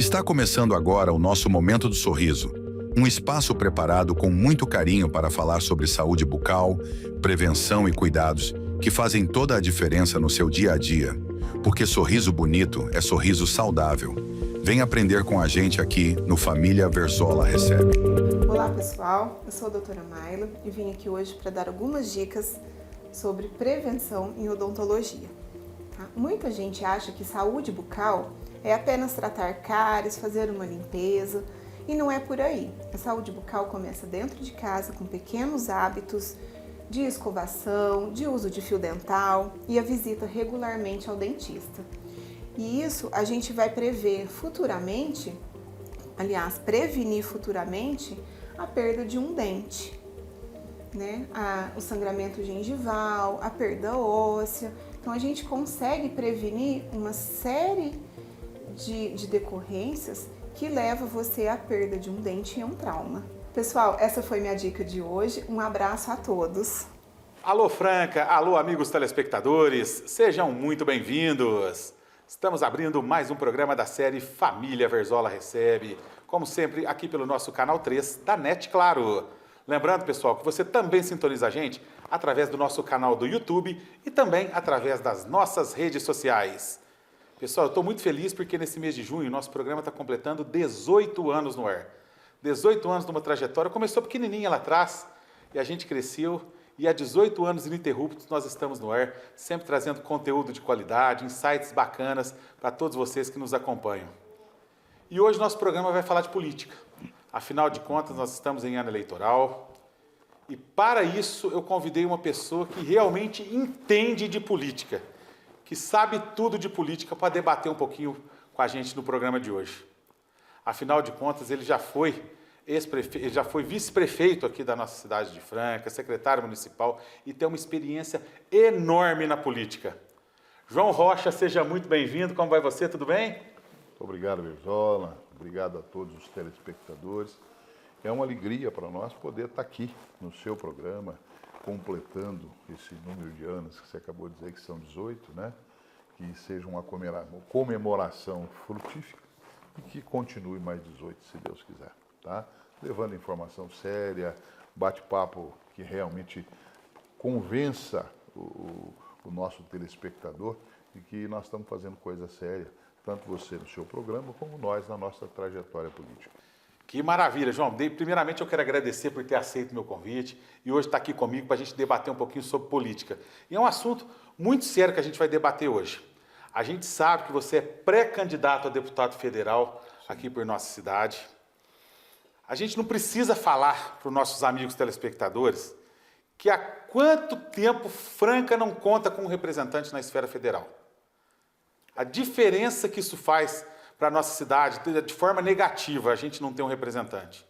Está começando agora o nosso Momento do Sorriso, um espaço preparado com muito carinho para falar sobre saúde bucal, prevenção e cuidados que fazem toda a diferença no seu dia a dia. Porque sorriso bonito é sorriso saudável. Vem aprender com a gente aqui no Família Verzola Recebe. Olá pessoal, eu sou a doutora Mayla e vim aqui hoje para dar algumas dicas sobre prevenção em odontologia. Tá? Muita gente acha que saúde bucal é apenas tratar cáries, fazer uma limpeza, e não é por aí. A saúde bucal começa dentro de casa com pequenos hábitos de escovação, de uso de fio dental e a visita regularmente ao dentista. E isso a gente vai prever futuramente, prevenir futuramente a perda de um dente, né? O sangramento gengival, a perda óssea. Então a gente consegue prevenir uma série de decorrências que leva você à perda de um dente e a um trauma. Pessoal, essa foi minha dica de hoje. Um abraço a todos. Alô Franca, alô amigos telespectadores, sejam muito bem-vindos. Estamos abrindo mais um programa da série Família Verzola Recebe, como sempre aqui pelo nosso canal 3 da NET Claro. Lembrando, pessoal, que você também sintoniza a gente através do nosso canal do YouTube e também através das nossas redes sociais. Pessoal, eu estou muito feliz porque nesse mês de junho nosso programa está completando 18 anos no ar. 18 anos de uma trajetória, começou pequenininha lá atrás e a gente cresceu e há 18 anos ininterruptos nós estamos no ar, sempre trazendo conteúdo de qualidade, insights bacanas para todos vocês que nos acompanham. E hoje nosso programa vai falar de política. Afinal de contas, nós estamos em ano eleitoral e para isso eu convidei uma pessoa que realmente entende de política, que sabe tudo de política para debater um pouquinho com a gente no programa de hoje. Afinal de contas, ele já foi vice-prefeito aqui da nossa cidade de Franca, secretário municipal e tem uma experiência enorme na política. João Rocha, seja muito bem-vindo. Como vai você? Tudo bem? Muito obrigado, Verzola. Obrigado a todos os telespectadores. É uma alegria para nós poder estar aqui no seu programa, completando esse número de anos que você acabou de dizer que são 18, né? Que seja uma comemoração frutífera e que continue mais 18, se Deus quiser, tá? Levando informação séria, bate-papo que realmente convença o nosso telespectador de que nós estamos fazendo coisa séria, tanto você no seu programa como nós na nossa trajetória política. Que maravilha, João. Primeiramente, eu quero agradecer por ter aceito o meu convite e hoje está aqui comigo para a gente debater um pouquinho sobre política. E é um assunto muito sério que a gente vai debater hoje. A gente sabe que você é pré-candidato a deputado federal aqui por nossa cidade. A gente não precisa falar para os nossos amigos telespectadores que há quanto tempo Franca não conta com um representante na esfera federal. A diferença que isso faz para a nossa cidade, de forma negativa, a gente não tem um representante.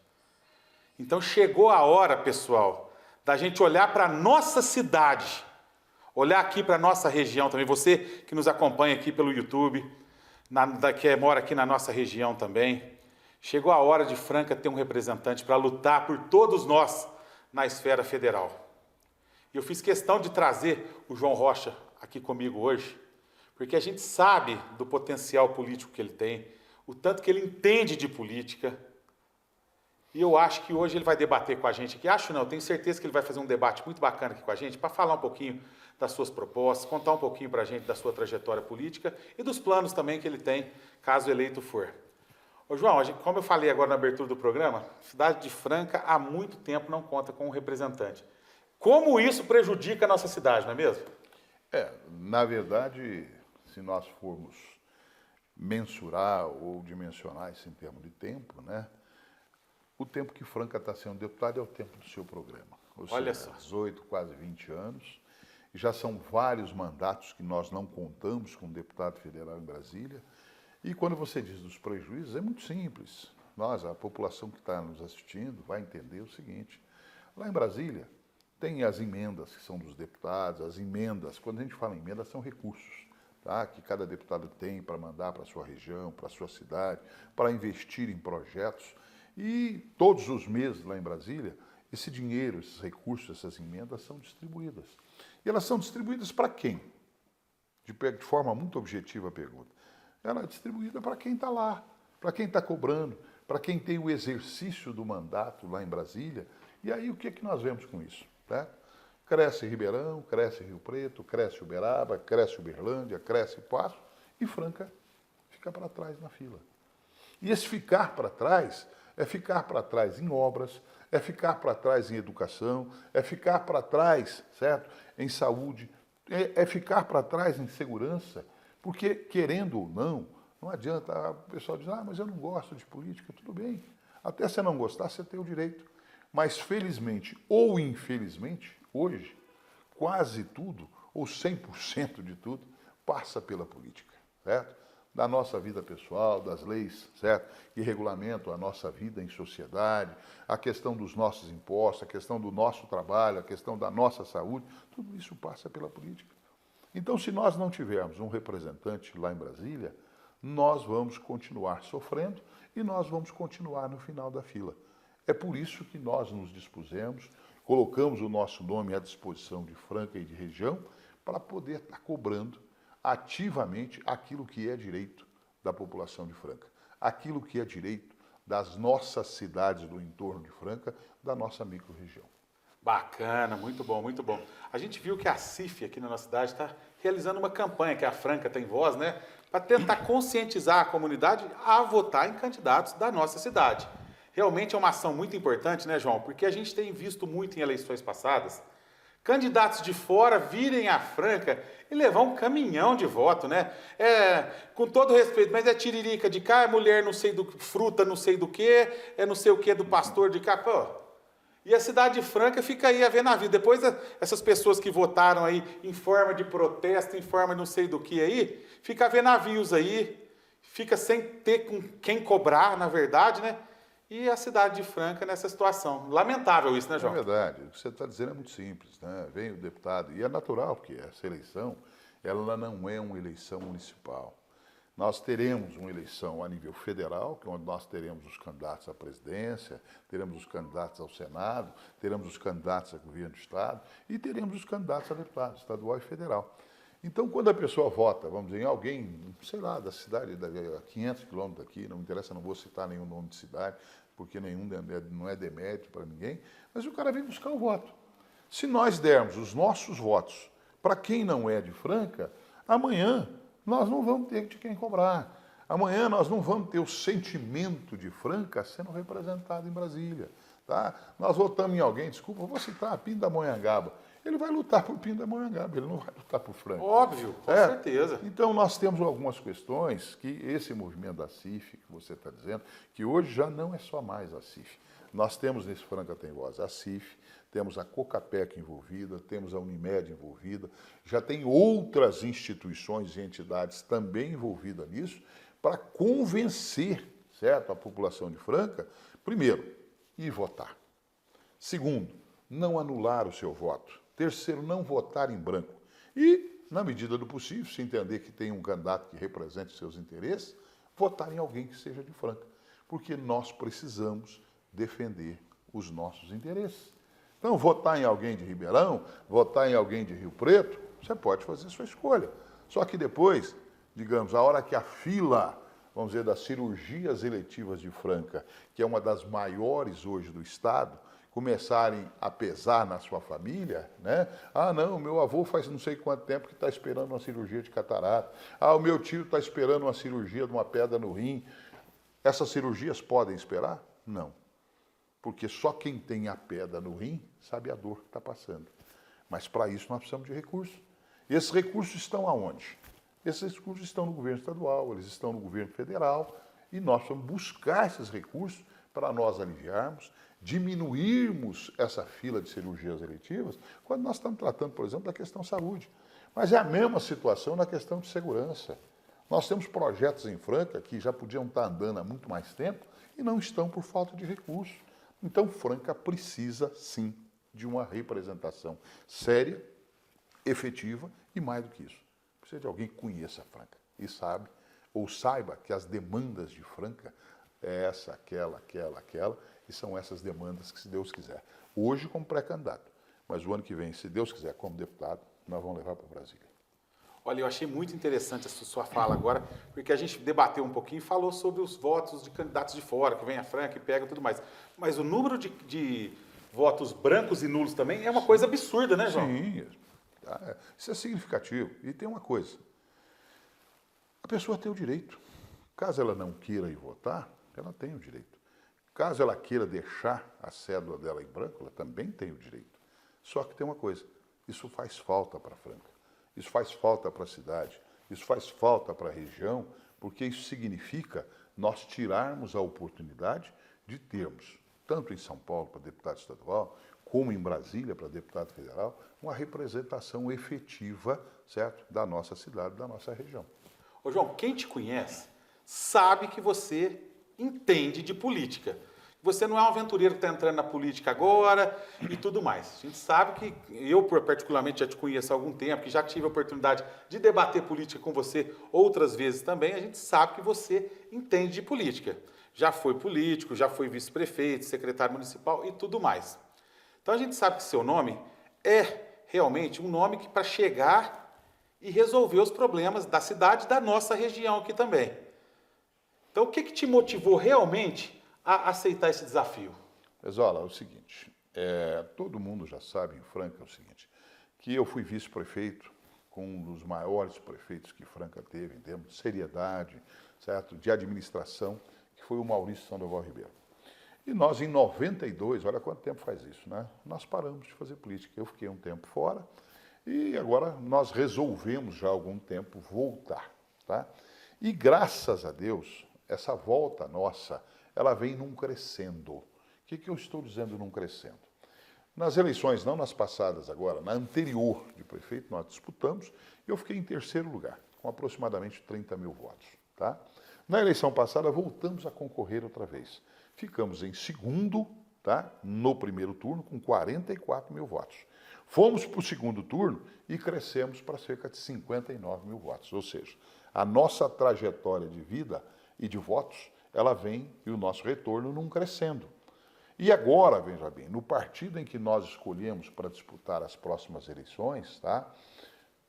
Então chegou a hora, pessoal, da gente olhar para a nossa cidade, olhar aqui para a nossa região também, você que nos acompanha aqui pelo YouTube, que mora aqui na nossa região também, chegou a hora de Franca ter um representante para lutar por todos nós na esfera federal. E eu fiz questão de trazer o João Rocha aqui comigo hoje, porque a gente sabe do potencial político que ele tem, o tanto que ele entende de política, e eu acho que hoje ele vai debater com a gente aqui. Acho não, tenho certeza que ele vai fazer um debate muito bacana aqui com a gente, para falar um pouquinho das suas propostas, contar um pouquinho para a gente da sua trajetória política e dos planos também que ele tem, caso eleito for. Ô João, como eu falei agora na abertura do programa, a cidade de Franca há muito tempo não conta com um representante. Como isso prejudica a nossa cidade, não é mesmo? Na verdade, se nós formos mensurar ou dimensionar isso em termos de tempo, né? O tempo que Franca está sendo deputado é o tempo do seu programa. Olha só. 18, quase 20 anos. Já são vários mandatos que nós não contamos com deputado federal em Brasília. E quando você diz dos prejuízos, é muito simples. A população que está nos assistindo, vai entender o seguinte. Lá em Brasília, tem as emendas que são dos deputados, as emendas, quando a gente fala em emendas, são recursos, tá? Que cada deputado tem para mandar para a sua região, para a sua cidade, para investir em projetos. E todos os meses lá em Brasília, esse dinheiro, esses recursos, essas emendas são distribuídas. E elas são distribuídas para quem? De forma muito objetiva a pergunta. Ela é distribuída para quem está lá, para quem está cobrando, para quem tem o exercício do mandato lá em Brasília. E aí o que é que nós vemos com isso? Né? Cresce Ribeirão, cresce Rio Preto, cresce Uberaba, cresce Uberlândia, cresce Passo e Franca fica para trás na fila. E esse ficar para trás é ficar para trás em obras, é ficar para trás em educação, é ficar para trás, certo? Em saúde, é ficar para trás em segurança, porque querendo ou não adianta o pessoal dizer, mas eu não gosto de política, tudo bem. Até você não gostar, você tem o direito. Mas felizmente ou infelizmente, hoje, quase tudo, ou 100% de tudo, passa pela política, certo? Da nossa vida pessoal, das leis, certo? Que regulamentam a nossa vida em sociedade, a questão dos nossos impostos, a questão do nosso trabalho, a questão da nossa saúde, tudo isso passa pela política. Então, se nós não tivermos um representante lá em Brasília, nós vamos continuar sofrendo e nós vamos continuar no final da fila. É por isso que nós nos dispusemos, colocamos o nosso nome à disposição de Franca e de região para poder estar cobrando ativamente aquilo que é direito da população de Franca, aquilo que é direito das nossas cidades do entorno de Franca, da nossa microrregião. Bacana, muito bom, muito bom. A gente viu que a CIF aqui na nossa cidade está realizando uma campanha, que a Franca Tem Voz, né? Para tentar conscientizar a comunidade a votar em candidatos da nossa cidade. Realmente é uma ação muito importante, né, João? Porque a gente tem visto muito em eleições passadas candidatos de fora virem à Franca e levar um caminhão de voto, né? Com todo respeito, mas é tiririca de cá, é mulher não sei do fruta não sei do que, é não sei o que do pastor de cá, pô. E a cidade de Franca fica aí a ver na vida. Depois essas pessoas que votaram aí em forma de protesto, em forma de não sei do que aí, fica a ver navios aí, fica sem ter com quem cobrar, na verdade, né? E a cidade de Franca nessa situação. Lamentável isso, né, João? É verdade. O que você está dizendo é muito simples, né? Vem o deputado, e é natural, porque essa eleição, ela não é uma eleição municipal. Nós teremos uma eleição a nível federal, que é onde nós teremos os candidatos à presidência, teremos os candidatos ao Senado, teremos os candidatos a governo do Estado e teremos os candidatos a deputado estadual e federal. Então, quando a pessoa vota, vamos dizer, em alguém, sei lá, da cidade, a 500 quilômetros daqui, não me interessa, não vou citar nenhum nome de cidade, porque nenhum não é demérito para ninguém, mas o cara vem buscar o voto. Se nós dermos os nossos votos para quem não é de Franca, amanhã nós não vamos ter de quem cobrar. Amanhã nós não vamos ter o sentimento de Franca sendo representado em Brasília. Tá? Nós votamos em alguém, desculpa, eu vou citar a Pindamonhangaba. Ele vai lutar por Pindamonhangaba, ele não vai lutar por Franca. Óbvio, com certeza. Então nós temos algumas questões que esse movimento da CIF, que você está dizendo, que hoje já não é só mais a CIF. Nós temos nesse Franca Tem Voz a CIF, temos a Cocapec envolvida, temos a Unimed envolvida, já tem outras instituições e entidades também envolvidas nisso, para convencer, certo, a população de Franca, primeiro, ir votar. Segundo, não anular o seu voto. Terceiro, não votar em branco. E, na medida do possível, se entender que tem um candidato que represente os seus interesses, votar em alguém que seja de Franca. Porque nós precisamos defender os nossos interesses. Então, votar em alguém de Ribeirão, votar em alguém de Rio Preto, você pode fazer a sua escolha. Só que depois, digamos, a hora que a fila, vamos dizer, das cirurgias eletivas de Franca, que é uma das maiores hoje do Estado, começarem a pesar na sua família, né? Ah, não, meu avô faz não sei quanto tempo que está esperando uma cirurgia de catarata. Ah, o meu tio está esperando uma cirurgia de uma pedra no rim. Essas cirurgias podem esperar? Não. Porque só quem tem a pedra no rim sabe a dor que está passando. Mas para isso nós precisamos de recursos. E esses recursos estão aonde? Esses recursos estão no governo estadual, eles estão no governo federal, e nós precisamos buscar esses recursos para nós aliviarmos, diminuirmos essa fila de cirurgias eletivas, quando nós estamos tratando, por exemplo, da questão saúde. Mas é a mesma situação na questão de segurança. Nós temos projetos em Franca que já podiam estar andando há muito mais tempo e não estão por falta de recursos. Então, Franca precisa, sim, de uma representação séria, efetiva e, mais do que isso, precisa de alguém que conheça Franca e sabe, ou saiba que as demandas de Franca é essa, aquela, e são essas demandas que, se Deus quiser, hoje como pré-candidato, mas o ano que vem, se Deus quiser, como deputado, nós vamos levar para Brasília. Olha, eu achei muito interessante essa sua fala agora, porque a gente debateu um pouquinho e falou sobre os votos de candidatos de fora, que vem a Franca e pega e tudo mais. Mas o número de votos brancos e nulos também é uma coisa absurda, né, João? Sim, isso é significativo. E tem uma coisa, a pessoa tem o direito. Caso ela não queira ir votar, ela tem o direito. Caso ela queira deixar a cédula dela em branco, ela também tem o direito. Só que tem uma coisa, isso faz falta para Franca, isso faz falta para a cidade, isso faz falta para a região, porque isso significa nós tirarmos a oportunidade de termos, tanto em São Paulo para deputado estadual, como em Brasília para deputado federal, uma representação efetiva, certo, da nossa cidade, da nossa região. Ô, João, quem te conhece sabe que você entende de política. Você não é um aventureiro que está entrando na política agora e tudo mais. A gente sabe que eu, particularmente, já te conheço há algum tempo, que já tive a oportunidade de debater política com você outras vezes também. A gente sabe que você entende de política. Já foi político, já foi vice-prefeito, secretário municipal e tudo mais. Então a gente sabe que seu nome é realmente um nome que para chegar e resolver os problemas da cidade e da nossa região aqui também. Então o que te motivou realmente a aceitar esse desafio? Pesola, é o seguinte, todo mundo já sabe em Franca o seguinte, que eu fui vice-prefeito com um dos maiores prefeitos que Franca teve em termos de seriedade, certo, de administração, que foi o Maurício Sandoval Ribeiro. E nós, em 92, olha quanto tempo faz isso, né? Nós paramos de fazer política. Eu fiquei um tempo fora e agora nós resolvemos já há algum tempo voltar, tá? E graças a Deus, essa volta nossa, ela vem num crescendo. O que eu estou dizendo num crescendo? Nas eleições, não nas passadas agora, na anterior de prefeito, nós disputamos e eu fiquei em terceiro lugar, com aproximadamente 30 mil votos, tá? Na eleição passada, voltamos a concorrer outra vez. Ficamos em segundo, tá? No primeiro turno, com 44 mil votos. Fomos para o segundo turno e crescemos para cerca de 59 mil votos. Ou seja, a nossa trajetória de vida e de votos, ela vem e o nosso retorno não crescendo. E agora, veja bem, no partido em que nós escolhemos para disputar as próximas eleições, tá?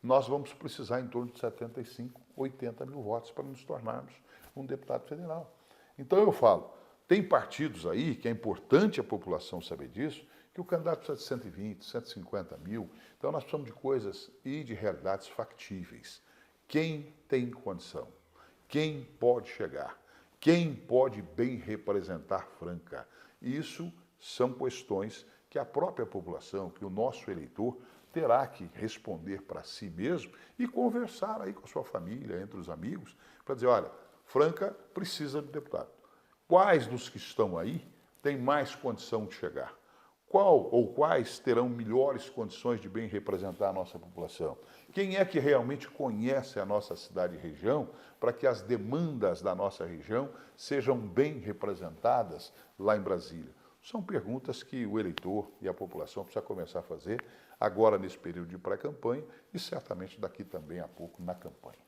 Nós vamos precisar em torno de 75, 80 mil votos para nos tornarmos um deputado federal. Então eu falo, tem partidos aí, que é importante a população saber disso, que o candidato precisa de 120, 150 mil. Então nós precisamos de coisas e de realidades factíveis. Quem tem condição? Quem pode chegar? Quem pode bem representar Franca? Isso são questões que a própria população, que o nosso eleitor, terá que responder para si mesmo e conversar aí com a sua família, entre os amigos, para dizer, olha, Franca precisa de deputado. Quais dos que estão aí têm mais condição de chegar? Qual ou quais terão melhores condições de bem representar a nossa população? Quem é que realmente conhece a nossa cidade e região para que as demandas da nossa região sejam bem representadas lá em Brasília? São perguntas que o eleitor e a população precisa começar a fazer agora nesse período de pré-campanha e certamente daqui também a pouco na campanha,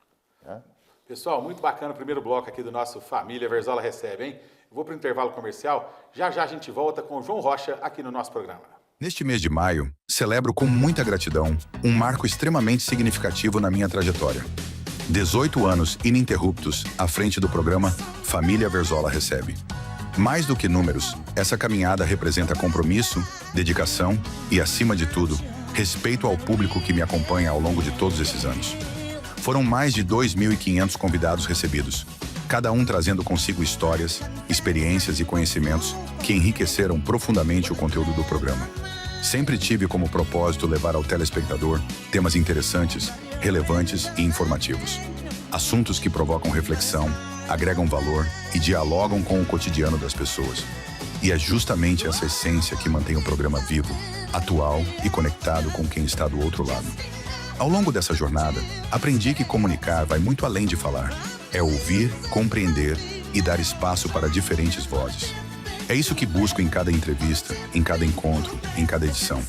né? Pessoal, muito bacana o primeiro bloco aqui do nosso Família Verzola Recebe, hein? Eu vou para o intervalo comercial, já a gente volta com o João Rocha aqui no nosso programa. Neste mês de maio, celebro com muita gratidão um marco extremamente significativo na minha trajetória. 18 anos ininterruptos à frente do programa Família Verzola Recebe. Mais do que números, essa caminhada representa compromisso, dedicação e, acima de tudo, respeito ao público que me acompanha ao longo de todos esses anos. Foram mais de 2.500 convidados recebidos, cada um trazendo consigo histórias, experiências e conhecimentos que enriqueceram profundamente o conteúdo do programa. Sempre tive como propósito levar ao telespectador temas interessantes, relevantes e informativos. Assuntos que provocam reflexão, agregam valor e dialogam com o cotidiano das pessoas. E é justamente essa essência que mantém o programa vivo, atual e conectado com quem está do outro lado. Ao longo dessa jornada, aprendi que comunicar vai muito além de falar. É ouvir, compreender e dar espaço para diferentes vozes. É isso que busco em cada entrevista, em cada encontro, em cada edição.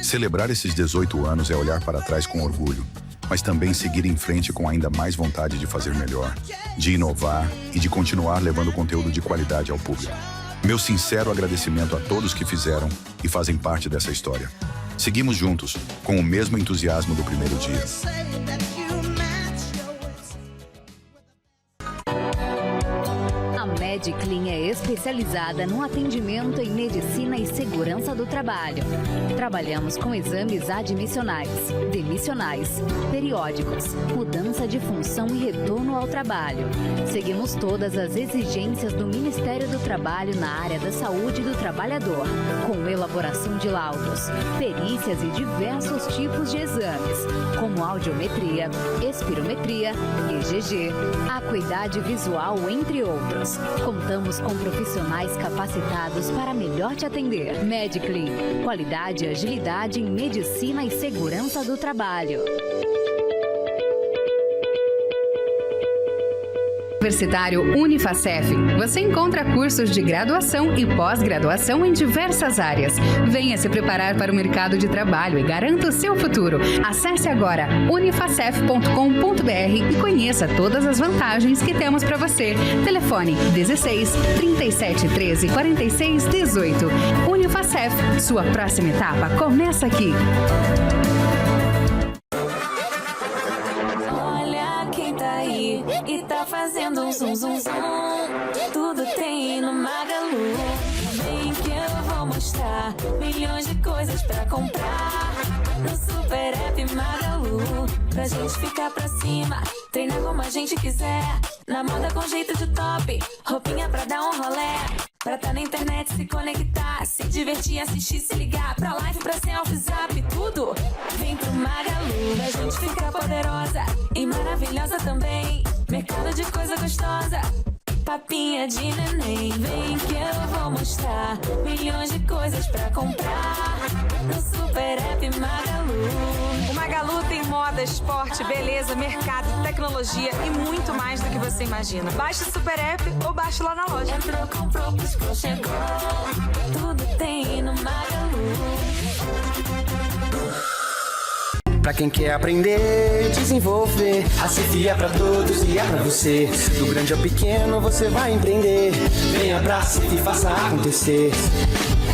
Celebrar esses 18 anos é olhar para trás com orgulho, mas também seguir em frente com ainda mais vontade de fazer melhor, de inovar e de continuar levando conteúdo de qualidade ao público. Meu sincero agradecimento a todos que fizeram e fazem parte dessa história. Seguimos juntos, com o mesmo entusiasmo do primeiro dia. especializada no atendimento em medicina e segurança do trabalho. Trabalhamos com exames admissionais, demissionais, periódicos, mudança de função e retorno ao trabalho. Seguimos todas as exigências do Ministério do Trabalho na área da saúde do trabalhador, com elaboração de laudos, perícias e diversos tipos de exames, como audiometria, espirometria, EGG, acuidade visual, entre outros. Contamos com profissionais capacitados para melhor te atender. Mediclin, qualidade e agilidade em medicina e segurança do trabalho. Universitário Unifacef. Você encontra cursos de graduação e pós-graduação em diversas áreas. Venha se preparar para o mercado de trabalho e garanta o seu futuro. Acesse agora unifacef.com.br e conheça todas as vantagens que temos para você. Telefone 16 37 13 46 18. Unifacef, sua próxima etapa começa aqui. E tá fazendo um zum zum zum. Tudo tem no Magalu. Vem que eu vou mostrar milhões de coisas pra comprar no Super App Magalu. Pra gente ficar pra cima, treinar como a gente quiser. Na moda com jeito de top, roupinha pra dar um rolé. Pra tá na internet, se conectar, se divertir, assistir, se ligar. Pra live, pra selfie, zap, tudo. Vem pro Magalu, pra gente ficar poderosa e maravilhosa também. Mercado de coisa gostosa, papinha de neném. Vem que eu vou mostrar milhões de coisas pra comprar no Super App Magalu. O Magalu tem moda, esporte, beleza, mercado, tecnologia e muito mais do que você imagina. Baixe o Super App ou baixe lá na loja. Entrou, comprou, piscou, chegou. Tudo tem no Magalu. Pra quem quer aprender, desenvolver, a Cif é pra todos e é pra você. Do grande ao pequeno você vai empreender. Venha pra Cif e faça acontecer.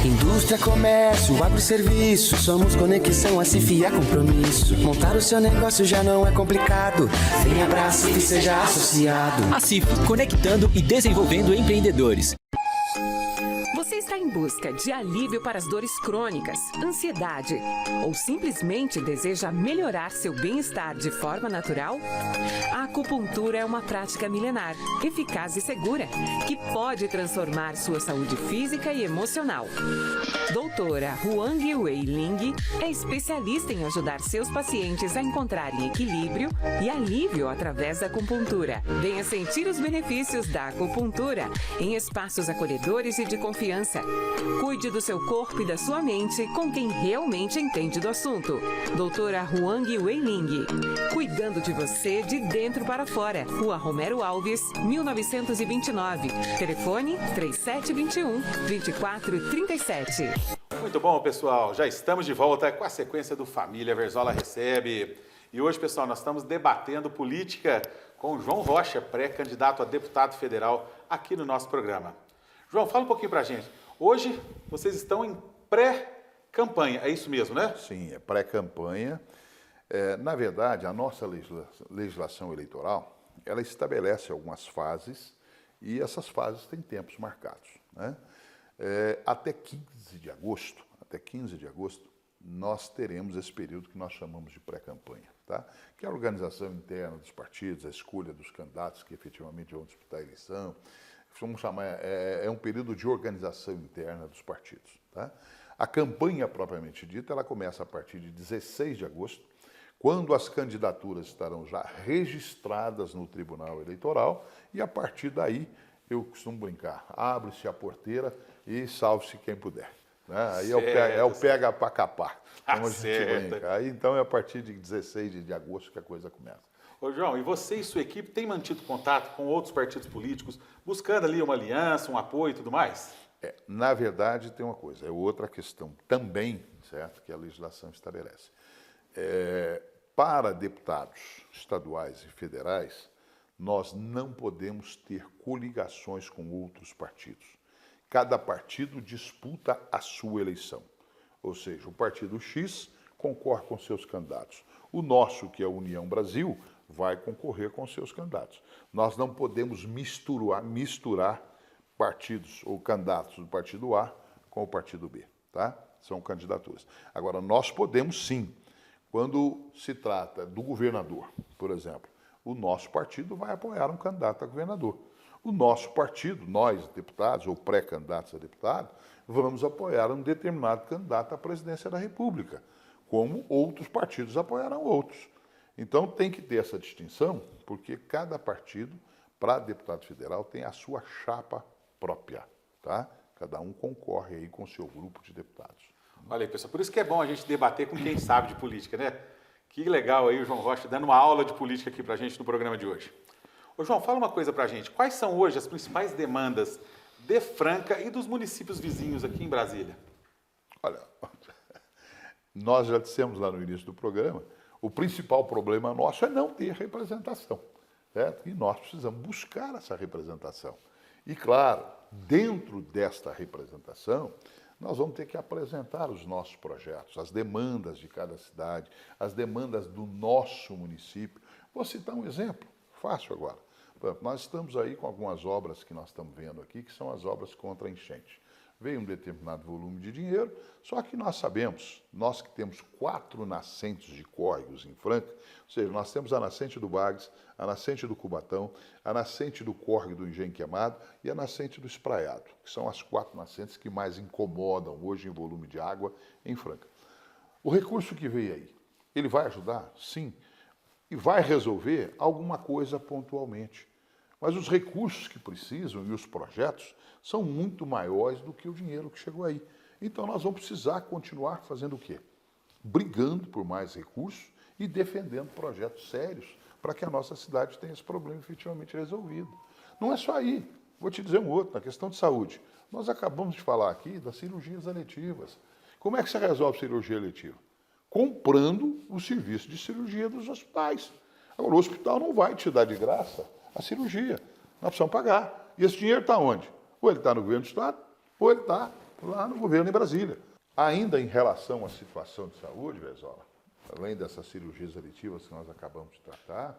Indústria, comércio, agroserviço, somos conexão, a Cif é compromisso. Montar o seu negócio já não é complicado. Venha pra Cif e seja associado. A Cif, conectando e desenvolvendo empreendedores. Você está em busca de alívio para as dores crônicas, ansiedade ou simplesmente deseja melhorar seu bem-estar de forma natural? A acupuntura é uma prática milenar, eficaz e segura, que pode transformar sua saúde física e emocional. Doutora Huang Wei Ling é especialista em ajudar seus pacientes a encontrarem equilíbrio e alívio através da acupuntura. Venha sentir os benefícios da acupuntura em espaços acolhedores e de confiança. Cuide do seu corpo e da sua mente com quem realmente entende do assunto. Doutora Huang Wei Ling, cuidando de você de dentro para fora. Rua Romero Alves, 1929. Telefone 3721-2437. Muito bom, pessoal. Já estamos de volta com a sequência do Família Verzola Recebe. E hoje, pessoal, nós estamos debatendo política com o João Rocha, pré-candidato a deputado federal aqui no nosso programa. João, fala um pouquinho pra gente. Hoje, vocês estão em pré-campanha, é isso mesmo, né? Sim, é pré-campanha. Na verdade, a nossa legislação eleitoral, ela estabelece algumas fases e essas fases têm tempos marcados, né? Até 15 de agosto, nós teremos esse período que nós chamamos de pré-campanha, tá? Que é a organização interna dos partidos, a escolha dos candidatos que efetivamente vão disputar a eleição. Vamos chamar, é um período de organização interna dos partidos, tá? A campanha propriamente dita, ela começa a partir de 16 de agosto, quando as candidaturas estarão já registradas no Tribunal Eleitoral, e a partir daí, eu costumo brincar, abre-se a porteira e salve-se quem puder. Né? Aí é o pega para capar, como a gente brinca. Aí, então é a partir de 16 de agosto que a coisa começa. Ô João, e você e sua equipe têm mantido contato com outros partidos políticos, buscando ali uma aliança, um apoio e tudo mais? Na verdade, tem uma coisa, é outra questão também, certo, que a legislação estabelece. Para deputados estaduais e federais, nós não podemos ter coligações com outros partidos. Cada partido disputa a sua eleição. Ou seja, o partido X concorre com seus candidatos. O nosso, que é a União Brasil, vai concorrer com seus candidatos. Nós não podemos misturar partidos ou candidatos do partido A com o partido B, tá? São candidaturas. Agora, nós podemos sim, quando se trata do governador, por exemplo, o nosso partido vai apoiar um candidato a governador. O nosso partido, nós, deputados ou pré-candidatos a deputado, vamos apoiar um determinado candidato à presidência da República, como outros partidos apoiarão outros. Então, tem que ter essa distinção, porque cada partido, para deputado federal, tem a sua chapa própria, tá? Cada um concorre aí com o seu grupo de deputados. Olha aí, pessoal, por isso que é bom a gente debater com quem sabe de política, né? Que legal aí o João Rocha dando uma aula de política aqui pra gente no programa de hoje. Ô João, fala uma coisa pra gente. Quais são hoje as principais demandas de Franca e dos municípios vizinhos aqui em Brasília? Olha, nós já dissemos lá no início do programa, o principal problema nosso é não ter representação, certo? E nós precisamos buscar essa representação. E, claro, dentro desta representação, nós vamos ter que apresentar os nossos projetos, as demandas de cada cidade, as demandas do nosso município. Vou citar um exemplo, fácil agora. Nós estamos aí com algumas obras que nós estamos vendo aqui, que são as obras contra a enchente. Veio um determinado volume de dinheiro, só que nós sabemos, nós que temos 4 nascentes de córregos em Franca, ou seja, nós temos a nascente do Bagres, a nascente do Cubatão, a nascente do córrego do Engenho Queimado e a nascente do Espraiado, que são as 4 nascentes que mais incomodam hoje em volume de água em Franca. O recurso que veio aí, ele vai ajudar? Sim. E vai resolver alguma coisa pontualmente. Mas os recursos que precisam e os projetos são muito maiores do que o dinheiro que chegou aí. Então nós vamos precisar continuar fazendo o quê? Brigando por mais recursos e defendendo projetos sérios para que a nossa cidade tenha esse problema efetivamente resolvido. Não é só aí. Vou te dizer um outro, na questão de saúde. Nós acabamos de falar aqui das cirurgias eletivas. Como é que você resolve cirurgia eletiva? Comprando o serviço de cirurgia dos hospitais. Agora, o hospital não vai te dar de graça a cirurgia. Nós precisamos pagar. E esse dinheiro está onde? Ou ele está no governo do Estado, ou ele está lá no governo em Brasília. Ainda em relação à situação de saúde, Vezola, além dessas cirurgias eletivas que nós acabamos de tratar,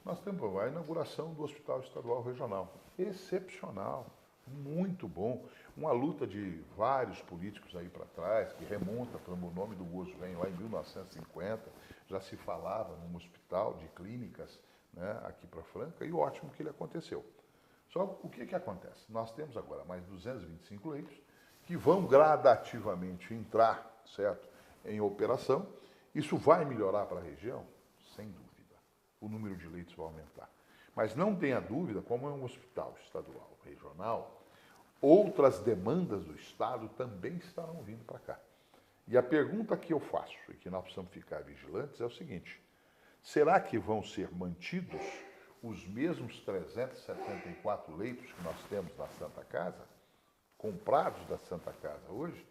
nós temos a inauguração do Hospital Estadual Regional. Excepcional, muito bom. Uma luta de vários políticos aí para trás, que remonta, o nome do Bozo vem lá em 1950, já se falava num hospital de clínicas, né, aqui para Franca, e ótimo que ele aconteceu. Só o que acontece? Nós temos agora mais 225 leitos que vão gradativamente entrar, certo, em operação. Isso vai melhorar para a região? Sem dúvida. O número de leitos vai aumentar. Mas não tenha dúvida, como é um hospital estadual, regional, outras demandas do Estado também estarão vindo para cá. E a pergunta que eu faço, e que nós precisamos ficar vigilantes, é o seguinte: será que vão ser mantidos os mesmos 374 leitos que nós temos na Santa Casa, comprados da Santa Casa hoje?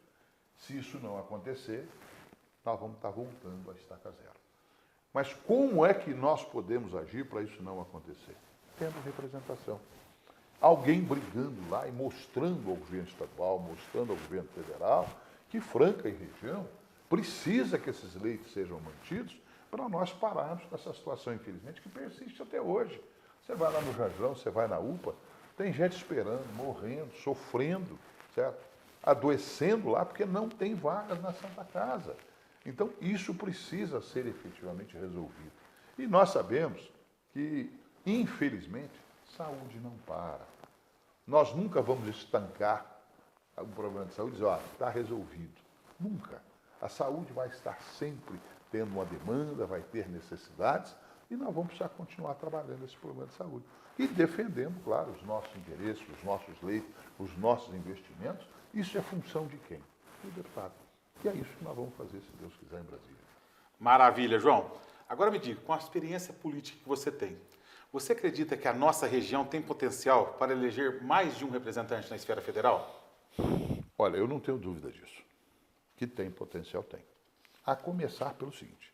Se isso não acontecer, nós vamos estar voltando à estaca zero. Mas como é que nós podemos agir para isso não acontecer? Tendo representação. Alguém brigando lá e mostrando ao governo estadual, mostrando ao governo federal, que Franca e região precisa que esses leitos sejam mantidos para nós pararmos com essa situação, infelizmente, que persiste até hoje. Você vai lá no Jajão, você vai na UPA, tem gente esperando, morrendo, sofrendo, certo? Adoecendo lá porque não tem vagas na Santa Casa. Então, isso precisa ser efetivamente resolvido. E nós sabemos que, infelizmente, saúde não para. Nós nunca vamos estancar o problema de saúde e dizer, está resolvido. Nunca. A saúde vai estar sempre tendo uma demanda, vai ter necessidades, e nós vamos precisar continuar trabalhando esse problema de saúde. E defendendo, claro, os nossos interesses, os nossos leitos, os nossos investimentos. Isso é função de quem? Do deputado. E é isso que nós vamos fazer, se Deus quiser, em Brasília. Maravilha, João. Agora me diga, com a experiência política que você tem, você acredita que a nossa região tem potencial para eleger mais de um representante na esfera federal? Olha, eu não tenho dúvida disso. Que tem potencial, tem. A começar pelo seguinte: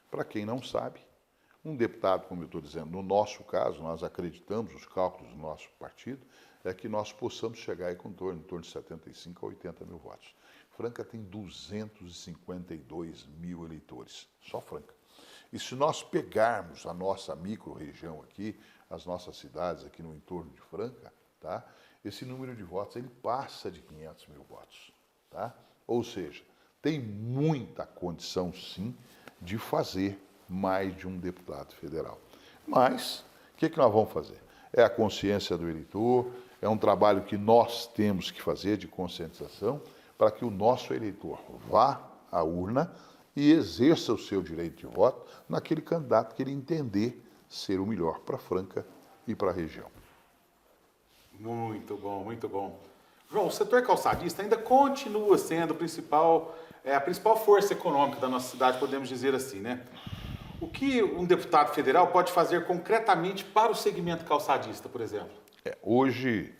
para quem não sabe, um deputado, como eu estou dizendo, no nosso caso, nós acreditamos, os cálculos do nosso partido, é que nós possamos chegar aí com em torno de 75 a 80 mil votos. Franca tem 252 mil eleitores, só Franca. E se nós pegarmos a nossa micro-região aqui, as nossas cidades aqui no entorno de Franca, tá? esse número de votos ele passa de 500 mil votos. Tá? Ou seja, tem muita condição, sim, de fazer mais de um deputado federal. Mas, o que nós vamos fazer? É a consciência do eleitor, é um trabalho que nós temos que fazer de conscientização para que o nosso eleitor vá à urna e exerça o seu direito de voto naquele candidato que ele entender ser o melhor para Franca e para a região. Muito bom, muito bom. João, o setor calçadista ainda continua sendo a principal força econômica da nossa cidade, podemos dizer assim, né? O que um deputado federal pode fazer concretamente para o segmento calçadista, por exemplo? Hoje,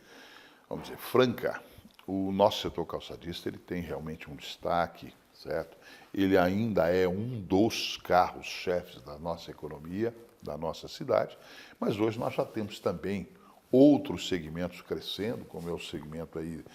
vamos dizer, Franca, o nosso setor calçadista, ele tem realmente um destaque, certo? Ele ainda é um dos carros-chefes da nossa economia, da nossa cidade, mas hoje nós já temos também outros segmentos crescendo, como é o segmento aí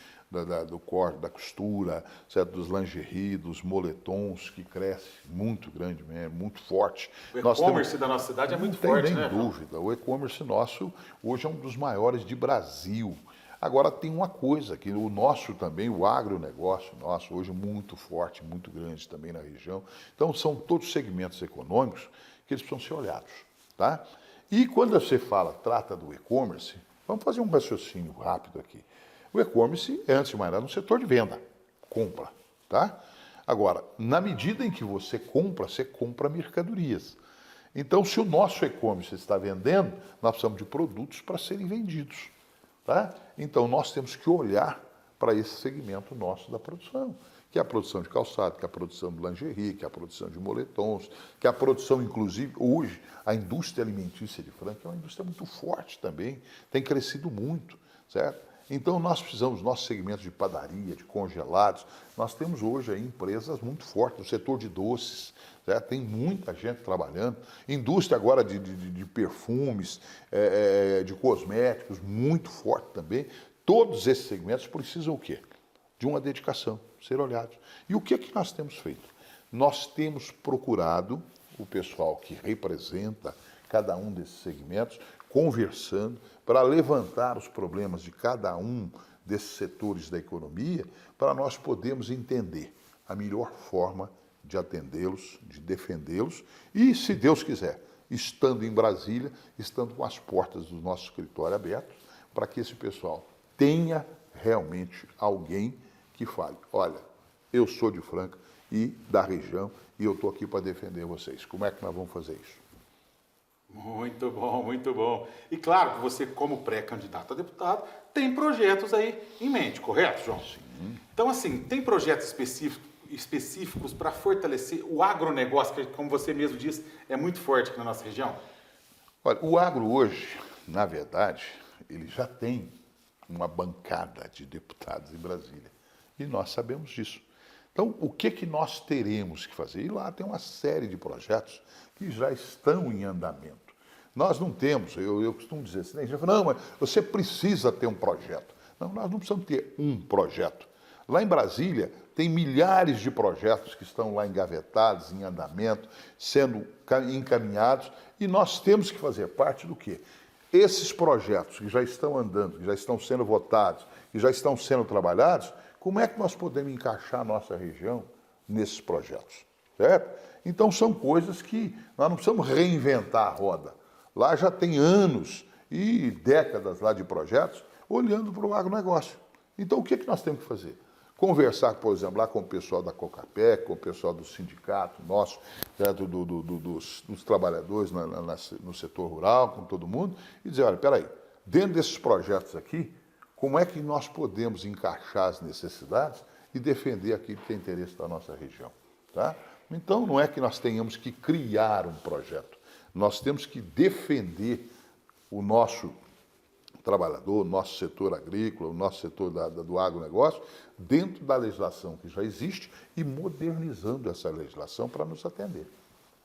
do corte, da costura, certo? Dos lingerie, dos moletons, que cresce muito grande mesmo, muito forte. O e-commerce da nossa cidade é muito forte, né? Não tem nem dúvida. O e-commerce nosso hoje é um dos maiores de Brasil. Agora tem uma coisa, que o nosso também, o agronegócio nosso, hoje muito forte, muito grande também na região. Então são todos segmentos econômicos que eles precisam ser olhados, tá? E quando você trata do e-commerce, vamos fazer um raciocínio rápido aqui. O e-commerce é, antes de mais nada, um setor de venda, compra, tá? Agora, na medida em que você compra mercadorias. Então, se o nosso e-commerce está vendendo, nós precisamos de produtos para serem vendidos, tá? Então, nós temos que olhar para esse segmento nosso da produção, que é a produção de calçado, que é a produção de lingerie, que é a produção de moletons, que é a produção, inclusive, hoje, a indústria alimentícia de Franca é uma indústria muito forte também, tem crescido muito, certo? Então, nós precisamos, nosso segmento de padaria, de congelados, nós temos hoje aí empresas muito fortes, no setor de doces, certo? Tem muita gente trabalhando, indústria agora de perfumes, de cosméticos, muito forte também. Todos esses segmentos precisam o quê? De uma dedicação, ser olhados. E o que é que nós temos feito? Nós temos procurado o pessoal que representa cada um desses segmentos, conversando para levantar os problemas de cada um desses setores da economia, para nós podermos entender a melhor forma de atendê-los, de defendê-los e, se Deus quiser, estando em Brasília, estando com as portas do nosso escritório abertas, para que esse pessoal tenha realmente alguém que fale, olha, eu sou de Franca e da região e eu estou aqui para defender vocês. Como é que nós vamos fazer isso? Muito bom, muito bom. E claro que você, como pré-candidato a deputado, tem projetos aí em mente, correto, João? Sim. Então, assim, tem projetos específicos para fortalecer o agronegócio, que, como você mesmo disse, é muito forte aqui na nossa região? Olha, o agro hoje, na verdade, ele já tem uma bancada de deputados em Brasília. E nós sabemos disso. Então, o que nós teremos que fazer? E lá tem uma série de projetos que já estão em andamento. Nós não temos, eu costumo dizer assim, a gente fala, não, mas você precisa ter um projeto. Não, nós não precisamos ter um projeto. Lá em Brasília, tem milhares de projetos que estão lá engavetados, em andamento, sendo encaminhados, e nós temos que fazer parte do quê? Esses projetos que já estão andando, que já estão sendo votados, que já estão sendo trabalhados, como é que nós podemos encaixar a nossa região nesses projetos, certo? Então, são coisas que nós não precisamos reinventar a roda. Lá já tem anos e décadas lá de projetos olhando para o agronegócio. Então, o que nós temos que fazer? Conversar, por exemplo, lá com o pessoal da Cocapé, com o pessoal do sindicato nosso, certo? Dos trabalhadores no setor rural, com todo mundo, e dizer, olha, espera aí, dentro desses projetos aqui, como é que nós podemos encaixar as necessidades e defender aquilo que é interesse da nossa região, tá? Então, não é que nós tenhamos que criar um projeto, nós temos que defender o nosso trabalhador, o nosso setor agrícola, o nosso setor do agronegócio, dentro da legislação que já existe e modernizando essa legislação para nos atender.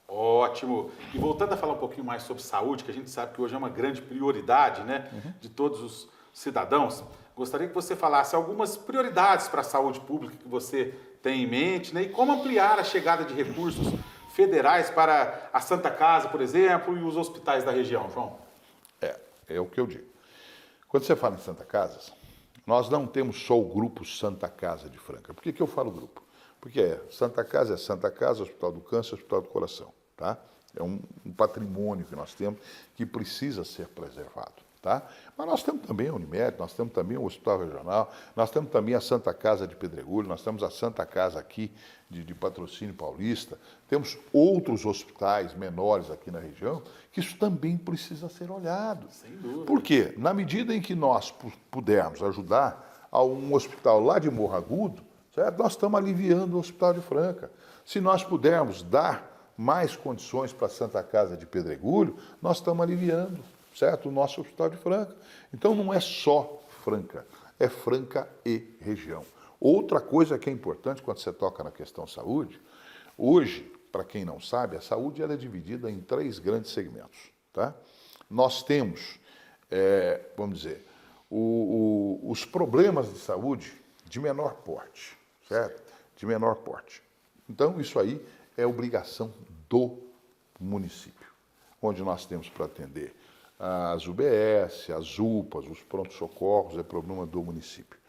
Ótimo. E voltando a falar um pouquinho mais sobre saúde, que a gente sabe que hoje é uma grande prioridade, né, de todos os cidadãos, gostaria que você falasse algumas prioridades para a saúde pública que você tem em mente, né, e como ampliar a chegada de recursos federais para a Santa Casa, por exemplo, e os hospitais da região, João. É o que eu digo. Quando você fala em Santa Casa, Nós não temos só o grupo Santa Casa de Franca. Por que eu falo grupo? Porque Santa Casa, Hospital do Câncer, Hospital do Coração, tá? É um patrimônio que nós temos que precisa ser preservado, tá? Mas nós temos também a Unimed, nós temos também o Hospital Regional, nós temos também a Santa Casa de Pedregulho, nós temos a Santa Casa aqui de Patrocínio Paulista, temos outros hospitais menores aqui na região, que isso também precisa ser olhado. Sem dúvida. Por quê? Na medida em que nós pudermos ajudar a um hospital lá de Morro Agudo, certo? Nós estamos aliviando o Hospital de Franca. Se nós pudermos dar mais condições para a Santa Casa de Pedregulho, nós estamos aliviando, certo? O nosso Hospital de Franca. Então não é só Franca, é Franca e região. Outra coisa que é importante quando você toca na questão saúde, hoje, para quem não sabe, a saúde ela é dividida em 3 grandes segmentos, tá? Nós temos, vamos dizer, os problemas de saúde de menor porte, certo? De menor porte. Então, isso aí é obrigação do município, onde nós temos para atender as UBS, as UPAs, os pronto-socorros, é problema do município.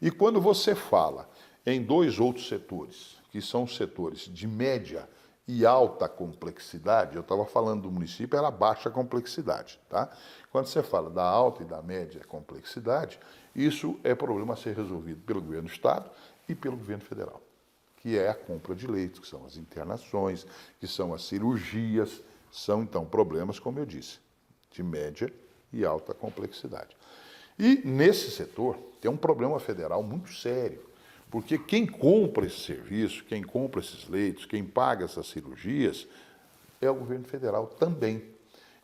E quando você fala em 2 outros setores, que são os setores de média e alta complexidade, eu estava falando do município, era baixa complexidade, tá? Quando você fala da alta e da média complexidade, isso é problema a ser resolvido pelo governo do Estado e pelo governo federal, que é a compra de leitos, que são as internações, que são as cirurgias, são então problemas, como eu disse, de média e alta complexidade. E nesse setor tem um problema federal muito sério, porque quem compra esse serviço, quem compra esses leitos, quem paga essas cirurgias, é o governo federal também.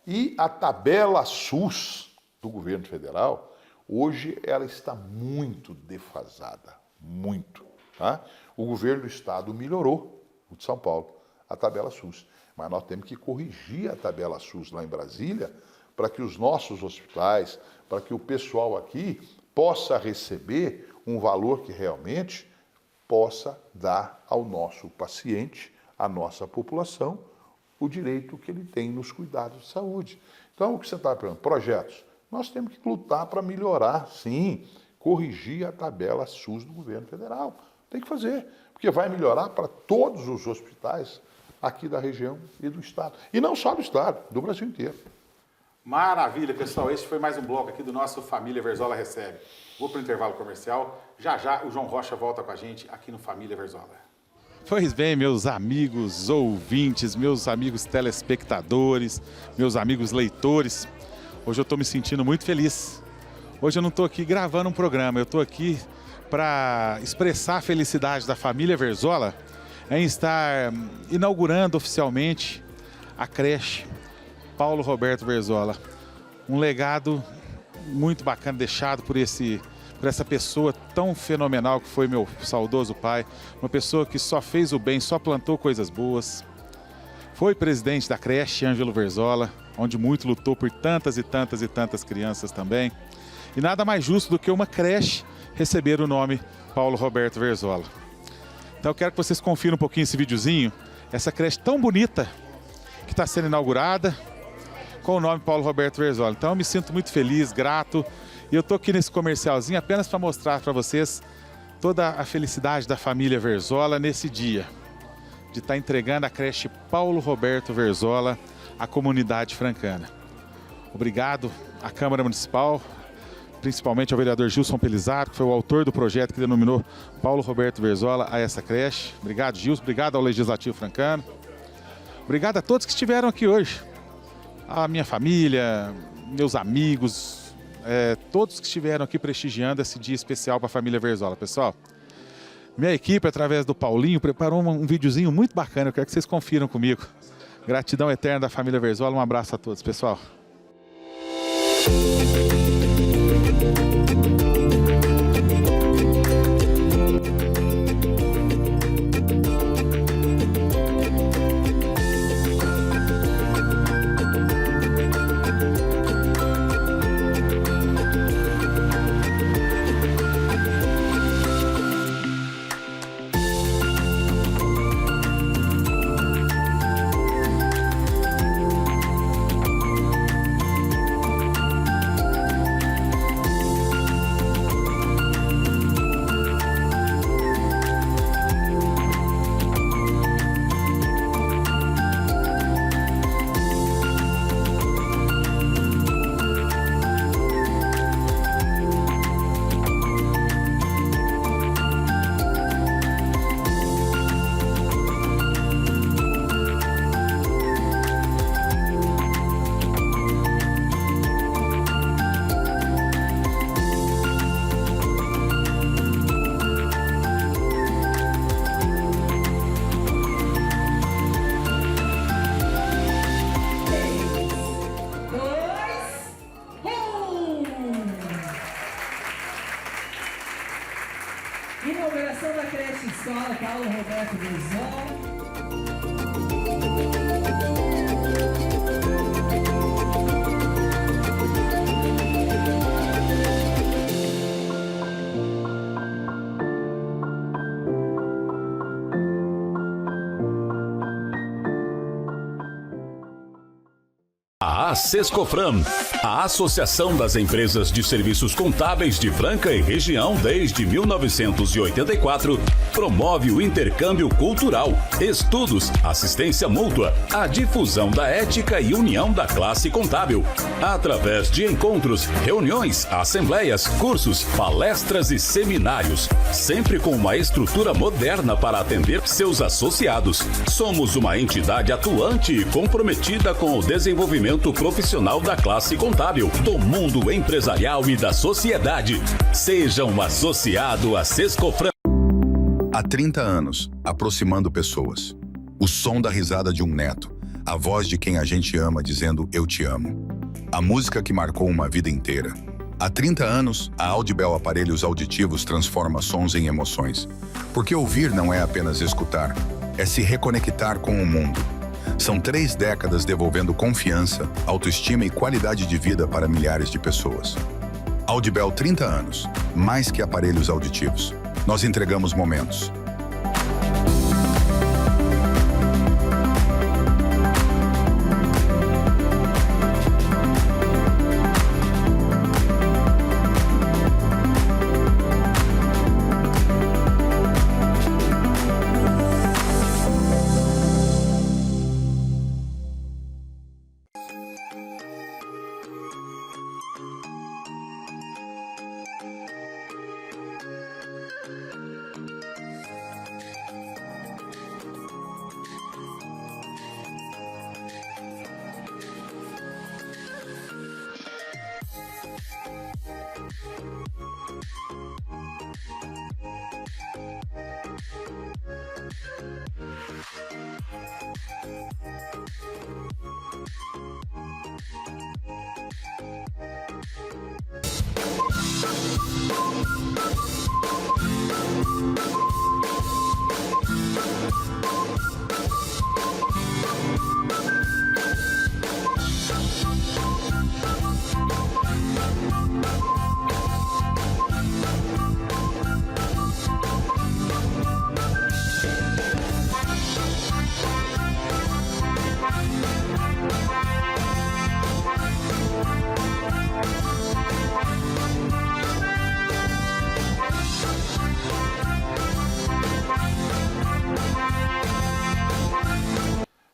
E a tabela SUS do governo federal, hoje, ela está muito defasada, muito. Tá? O governo do Estado melhorou, o de São Paulo, a tabela SUS. Mas nós temos que corrigir a tabela SUS lá em Brasília, para que os nossos hospitais, para que o pessoal aqui possa receber um valor que realmente possa dar ao nosso paciente, à nossa população, o direito que ele tem nos cuidados de saúde. Então, o que você está perguntando? Projetos. Nós temos que lutar para melhorar, sim, corrigir a tabela SUS do governo federal. Tem que fazer, porque vai melhorar para todos os hospitais aqui da região e do Estado. E não só do Estado, do Brasil inteiro. Maravilha, pessoal. Este foi mais um bloco aqui do nosso Família Verzola Recebe. Vou para o intervalo comercial. Já já o João Rocha volta com a gente aqui no Família Verzola. Pois bem, meus amigos ouvintes, meus amigos telespectadores, meus amigos leitores, hoje eu estou me sentindo muito feliz. Hoje eu não estou aqui gravando um programa, eu estou aqui para expressar a felicidade da família Verzola em estar inaugurando oficialmente a creche Paulo Roberto Verzola. Um legado muito bacana deixado por essa pessoa tão fenomenal que foi meu saudoso pai. Uma pessoa que só fez o bem, só plantou coisas boas. Foi presidente da creche Ângelo Verzola, onde muito lutou por tantas e tantas e tantas crianças também. E nada mais justo do que uma creche receber o nome Paulo Roberto Verzola. Então eu quero que vocês confirem um pouquinho esse videozinho, essa creche tão bonita que está sendo inaugurada com o nome Paulo Roberto Verzola. Então eu me sinto muito feliz, grato, e eu estou aqui nesse comercialzinho apenas para mostrar para vocês toda a felicidade da família Verzola nesse dia, de estar entregando a creche Paulo Roberto Verzola à comunidade francana. Obrigado à Câmara Municipal, principalmente ao vereador Gilson Pelizzato, que foi o autor do projeto que denominou Paulo Roberto Verzola a essa creche. Obrigado, Gilson. Obrigado ao Legislativo francano. Obrigado a todos que estiveram aqui hoje. A minha família, meus amigos, todos que estiveram aqui prestigiando esse dia especial para a família Verzola. Pessoal, minha equipe, através do Paulinho, preparou um videozinho muito bacana. Eu quero que vocês confiram comigo. Gratidão eterna da família Verzola. Um abraço a todos, pessoal. A Sescofran, a Associação das Empresas de Serviços Contábeis de Franca e Região desde 1984, promove o intercâmbio cultural, estudos, assistência mútua, a difusão da ética e união da classe contábil, através de encontros, reuniões, assembleias, cursos, palestras e seminários, sempre com uma estrutura moderna para atender seus associados. Somos uma entidade atuante e comprometida com o desenvolvimento profissional da classe contábil, do mundo empresarial e da sociedade. Seja um associado à Sescofran. Há 30 anos, aproximando pessoas. O som da risada de um neto, a voz de quem a gente ama dizendo eu te amo. A música que marcou uma vida inteira. Há 30 anos, a Audibel Aparelhos Auditivos transforma sons em emoções. Porque ouvir não é apenas escutar, é se reconectar com o mundo. São 3 décadas devolvendo confiança, autoestima e qualidade de vida para milhares de pessoas. Audibel 30 anos, mais que aparelhos auditivos. Nós entregamos momentos.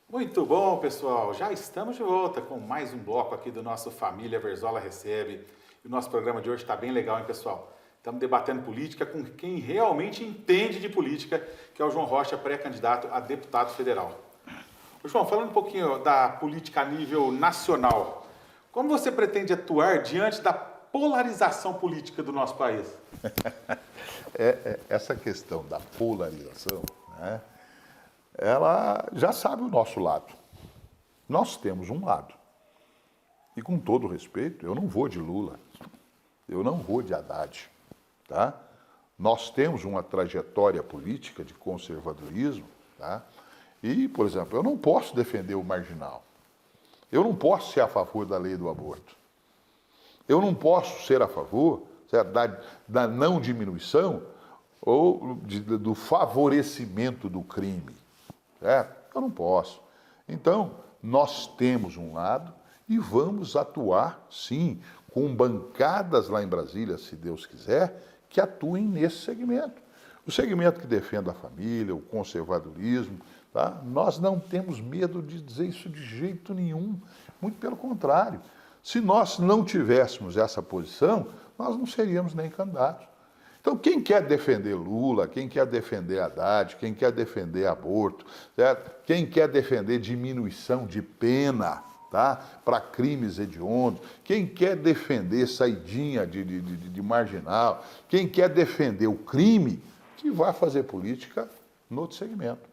Muito bom, pessoal. Já estamos de volta com mais um bloco aqui do nosso Família Verzola Recebe. E o nosso programa de hoje está bem legal, hein, pessoal? Estamos debatendo política com quem realmente entende de política, que é o João Rocha, pré-candidato a deputado federal. Ô, João, falando um pouquinho da política a nível nacional, como você pretende atuar diante da polarização política do nosso país? Essa questão da polarização, né? Ela já sabe o nosso lado. Nós temos um lado. E com todo respeito, eu não vou de Lula, eu não vou de Haddad, tá? Nós temos uma trajetória política de conservadorismo, tá? E, por exemplo, eu não posso defender o marginal. Eu não posso ser a favor da lei do aborto. Eu não posso ser a favor, certo, da não diminuição ou do favorecimento do crime. Certo? Eu não posso. Então, nós temos um lado e vamos atuar, sim, com bancadas lá em Brasília, se Deus quiser, que atuem nesse segmento. O segmento que defende a família, o conservadorismo, tá? Nós não temos medo de dizer isso de jeito nenhum. Muito pelo contrário. Se nós não tivéssemos essa posição, nós não seríamos nem candidatos. Então, quem quer defender Lula, quem quer defender Haddad, quem quer defender aborto, certo? Quem quer defender diminuição de pena, tá? Para crimes hediondos, quem quer defender saidinha de marginal, quem quer defender o crime, que vai fazer política no outro segmento.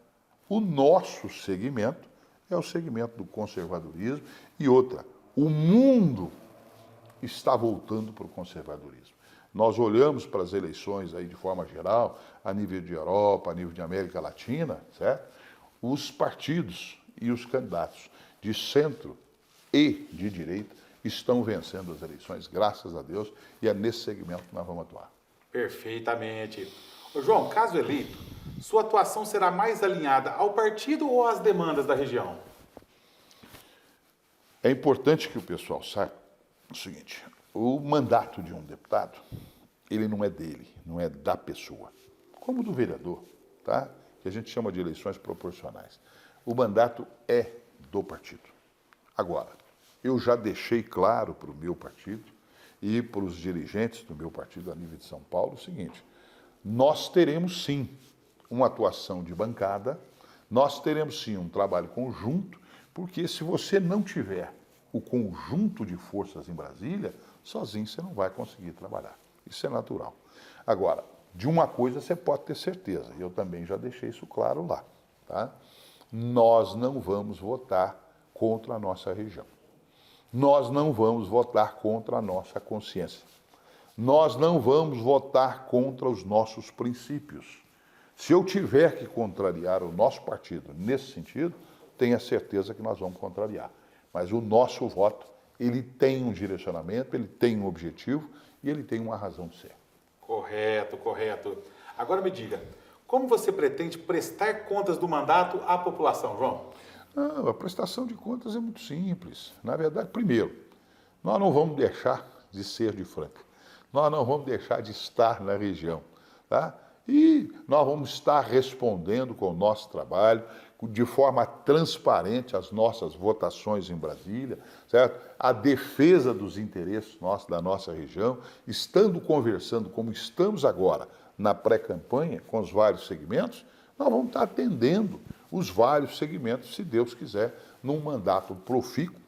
O nosso segmento é o segmento do conservadorismo e outra, o mundo está voltando para o conservadorismo. Nós olhamos para as eleições aí de forma geral, a nível de Europa, a nível de América Latina, certo? Os partidos e os candidatos de centro e de direita estão vencendo as eleições, graças a Deus, e é nesse segmento que nós vamos atuar. Perfeitamente. Ô, João, caso eleito, sua atuação será mais alinhada ao partido ou às demandas da região? É importante que o pessoal saiba o seguinte, o mandato de um deputado, ele não é dele, não é da pessoa, como do vereador, tá? Que a gente chama de eleições proporcionais. O mandato é do partido. Agora, eu já deixei claro para o meu partido e para os dirigentes do meu partido a nível de São Paulo o seguinte, nós teremos sim uma atuação de bancada, nós teremos sim um trabalho conjunto, porque se você não tiver o conjunto de forças em Brasília, sozinho você não vai conseguir trabalhar. Isso é natural. Agora, de uma coisa você pode ter certeza, e eu também já deixei isso claro lá, tá? Nós não vamos votar contra a nossa região. Nós não vamos votar contra a nossa consciência. Nós não vamos votar contra os nossos princípios. Se eu tiver que contrariar o nosso partido nesse sentido, tenha certeza que nós vamos contrariar. Mas o nosso voto, ele tem um direcionamento, ele tem um objetivo e ele tem uma razão de ser. Correto, correto. Agora me diga, como você pretende prestar contas do mandato à população, João? A prestação de contas é muito simples. Na verdade, primeiro, nós não vamos deixar de ser de Franca. Nós não vamos deixar de estar na região, tá? E nós vamos estar respondendo com o nosso trabalho, de forma transparente às nossas votações em Brasília, certo? A defesa dos interesses nossos, da nossa região, estando conversando como estamos agora na pré-campanha com os vários segmentos, nós vamos estar atendendo os vários segmentos, se Deus quiser, num mandato profícuo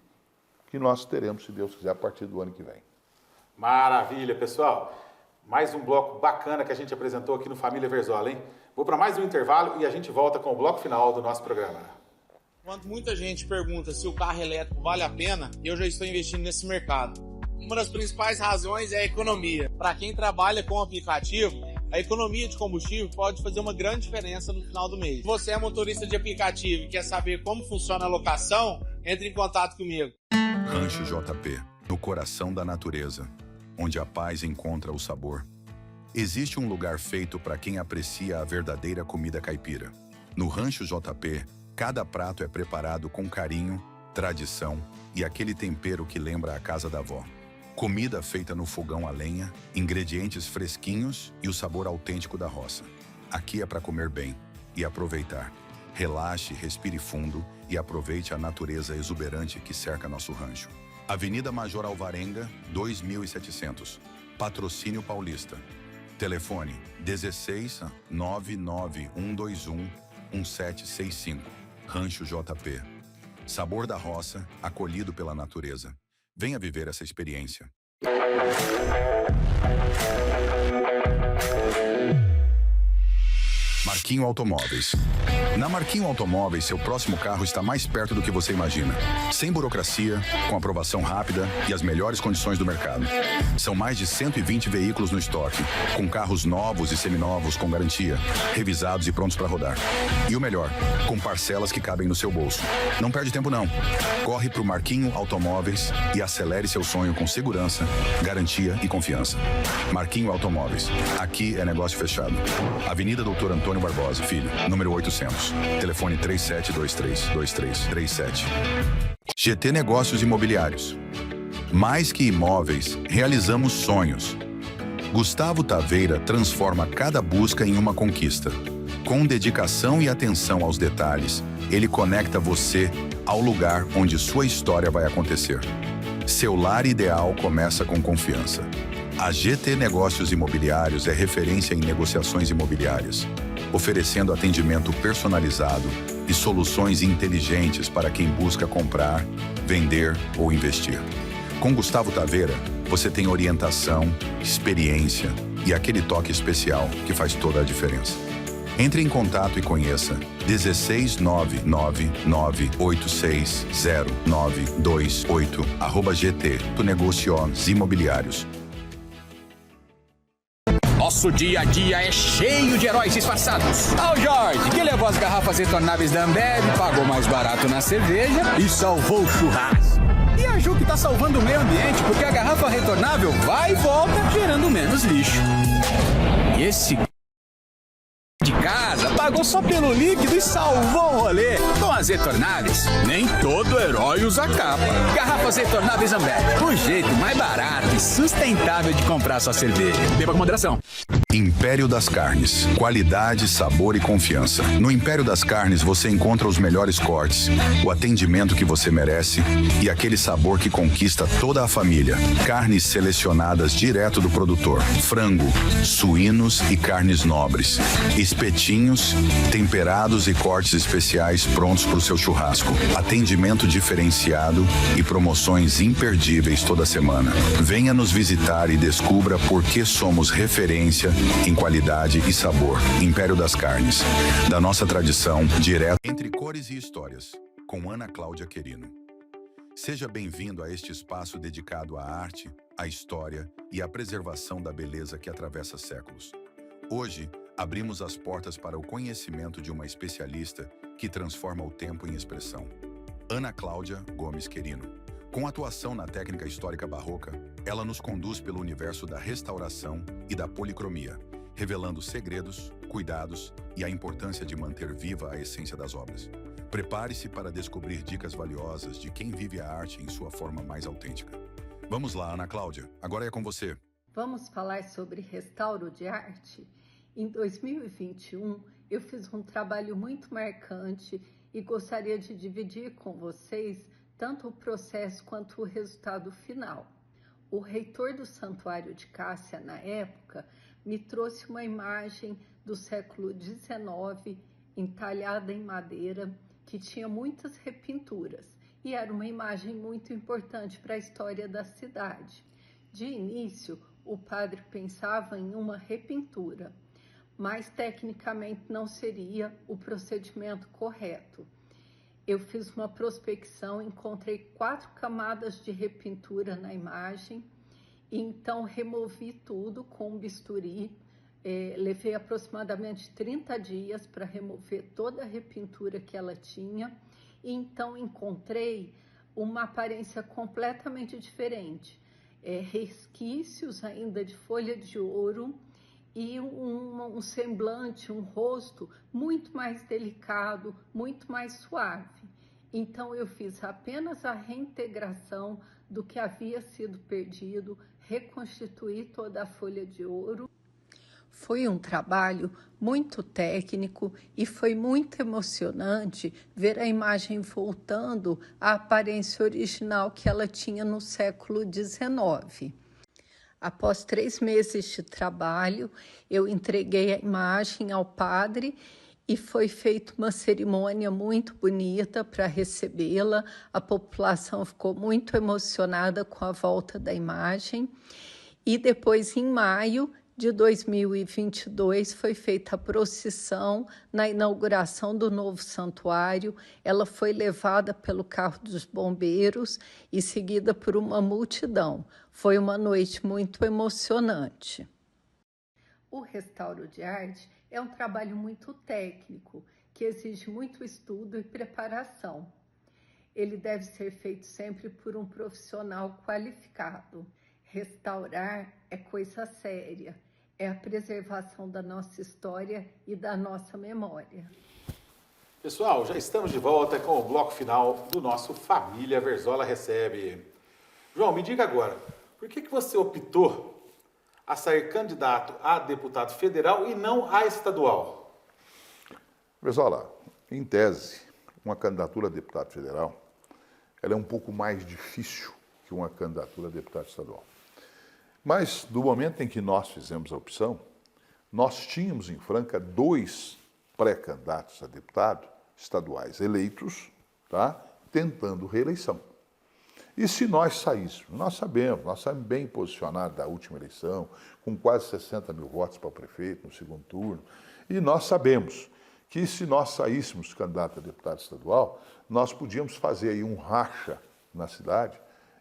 que nós teremos, se Deus quiser, a partir do ano que vem. Maravilha, pessoal. Mais um bloco bacana que a gente apresentou aqui no Família Verzola, hein? Vou para mais um intervalo e a gente volta com o bloco final do nosso programa. Quando muita gente pergunta se o carro elétrico vale a pena, eu já estou investindo nesse mercado. Uma das principais razões é a economia. Para quem trabalha com aplicativo, a economia de combustível pode fazer uma grande diferença no final do mês. Se você é motorista de aplicativo e quer saber como funciona a locação, entre em contato comigo. Rancho JP, no coração da natureza, onde a paz encontra o sabor. Existe um lugar feito para quem aprecia a verdadeira comida caipira. No Rancho JP, cada prato é preparado com carinho, tradição e aquele tempero que lembra a casa da avó. Comida feita no fogão a lenha, ingredientes fresquinhos e o sabor autêntico da roça. Aqui é para comer bem e aproveitar. Relaxe, respire fundo e aproveite a natureza exuberante que cerca nosso rancho. Avenida Major Alvarenga, 2700. Patrocínio Paulista. Telefone 16 99121 1765. Rancho JP. Sabor da roça, acolhido pela natureza. Venha viver essa experiência. Marquinho Automóveis. Na Marquinho Automóveis, seu próximo carro está mais perto do que você imagina. Sem burocracia, com aprovação rápida e as melhores condições do mercado. São mais de 120 veículos no estoque, com carros novos e seminovos com garantia, revisados e prontos para rodar. E o melhor, com parcelas que cabem no seu bolso. Não perde tempo não. Corre para o Marquinho Automóveis e acelere seu sonho com segurança, garantia e confiança. Marquinho Automóveis. Aqui é negócio fechado. Avenida Doutor Antônio Barbosa, filho, número 800. Telefone 3723-2337. GT Negócios Imobiliários. Mais que imóveis, realizamos sonhos. Gustavo Taveira transforma cada busca em uma conquista. Com dedicação e atenção aos detalhes, ele conecta você ao lugar onde sua história vai acontecer. Seu lar ideal começa com confiança. A GT Negócios Imobiliários é referência em negociações imobiliárias, oferecendo atendimento personalizado e soluções inteligentes para quem busca comprar, vender ou investir. Com Gustavo Taveira, você tem orientação, experiência e aquele toque especial que faz toda a diferença. Entre em contato e conheça 1699860928 @GT Negócios Nosso dia a dia é cheio de heróis disfarçados. Ao Jorge, que levou as garrafas retornáveis da Ambev, pagou mais barato na cerveja e salvou o churrasco. E a Ju que tá salvando o meio ambiente porque a garrafa retornável vai e volta, gerando menos lixo. E esse de casa pagou só pelo líquido e salvou o rolê com a Z Tornáveis, nem todo herói usa capa. Garrafa Z Tornáveis Ambev, o jeito mais barato e sustentável de comprar sua cerveja. Beba com moderação. Império das Carnes. Qualidade, sabor e confiança. No Império das Carnes você encontra os melhores cortes, o atendimento que você merece e aquele sabor que conquista toda a família. Carnes selecionadas direto do produtor. Frango, suínos e carnes nobres. Espetinhos, temperados e cortes especiais prontos para o seu churrasco. Atendimento diferenciado e promoções imperdíveis toda semana. Venha nos visitar e descubra por que somos referência em qualidade e sabor. Império das Carnes. Da nossa tradição, direto entre cores e histórias. Com Ana Cláudia Querino. Seja bem-vindo a este espaço dedicado à arte, à história e à preservação da beleza que atravessa séculos. Hoje, abrimos as portas para o conhecimento de uma especialista que transforma o tempo em expressão. Ana Cláudia Gomes Querino. Com atuação na técnica histórica barroca, ela nos conduz pelo universo da restauração e da policromia, revelando segredos, cuidados e a importância de manter viva a essência das obras. Prepare-se para descobrir dicas valiosas de quem vive a arte em sua forma mais autêntica. Vamos lá, Ana Cláudia, agora é com você. Vamos falar sobre restauro de arte? Em 2021, eu fiz um trabalho muito marcante e gostaria de dividir com vocês tanto o processo quanto o resultado final. O reitor do Santuário de Cássia, na época, me trouxe uma imagem do século XIX, entalhada em madeira, que tinha muitas repinturas, e era uma imagem muito importante para a história da cidade. De início, o padre pensava em uma repintura, mas tecnicamente não seria o procedimento correto. Eu fiz uma prospecção, encontrei 4 camadas de repintura na imagem, e então removi tudo com um bisturi. Levei aproximadamente 30 dias para remover toda a repintura que ela tinha, e então encontrei uma aparência completamente diferente. Resquícios ainda de folha de ouro e um semblante, um rosto muito mais delicado, muito mais suave. Então eu fiz apenas a reintegração do que havia sido perdido, reconstituí toda a folha de ouro. Foi um trabalho muito técnico e foi muito emocionante ver a imagem voltando à aparência original que ela tinha no século XIX. Após 3 meses de trabalho, eu entreguei a imagem ao padre e foi feita uma cerimônia muito bonita para recebê-la. A população ficou muito emocionada com a volta da imagem. E depois, em maio de 2022, foi feita a procissão na inauguração do novo santuário. Ela foi levada pelo carro dos bombeiros e seguida por uma multidão. Foi uma noite muito emocionante. O restauro de arte é um trabalho muito técnico, que exige muito estudo e preparação. Ele deve ser feito sempre por um profissional qualificado. Restaurar é coisa séria, é a preservação da nossa história e da nossa memória. Pessoal, já estamos de volta com o bloco final do nosso Família Verzola Recebe. João, me diga agora, por que você optou a sair candidato a deputado federal e não a estadual? Verzola, em tese, uma candidatura a deputado federal, ela é um pouco mais difícil que uma candidatura a deputado estadual. Mas, do momento em que nós fizemos a opção, nós tínhamos em Franca 2 pré-candidatos a deputado estaduais eleitos, tá? Tentando reeleição. E se nós saíssemos, nós saímos bem posicionados da última eleição, com quase 60 mil votos para o prefeito no segundo turno, e nós sabemos que se nós saíssemos candidato a deputado estadual, nós podíamos fazer aí um racha na cidade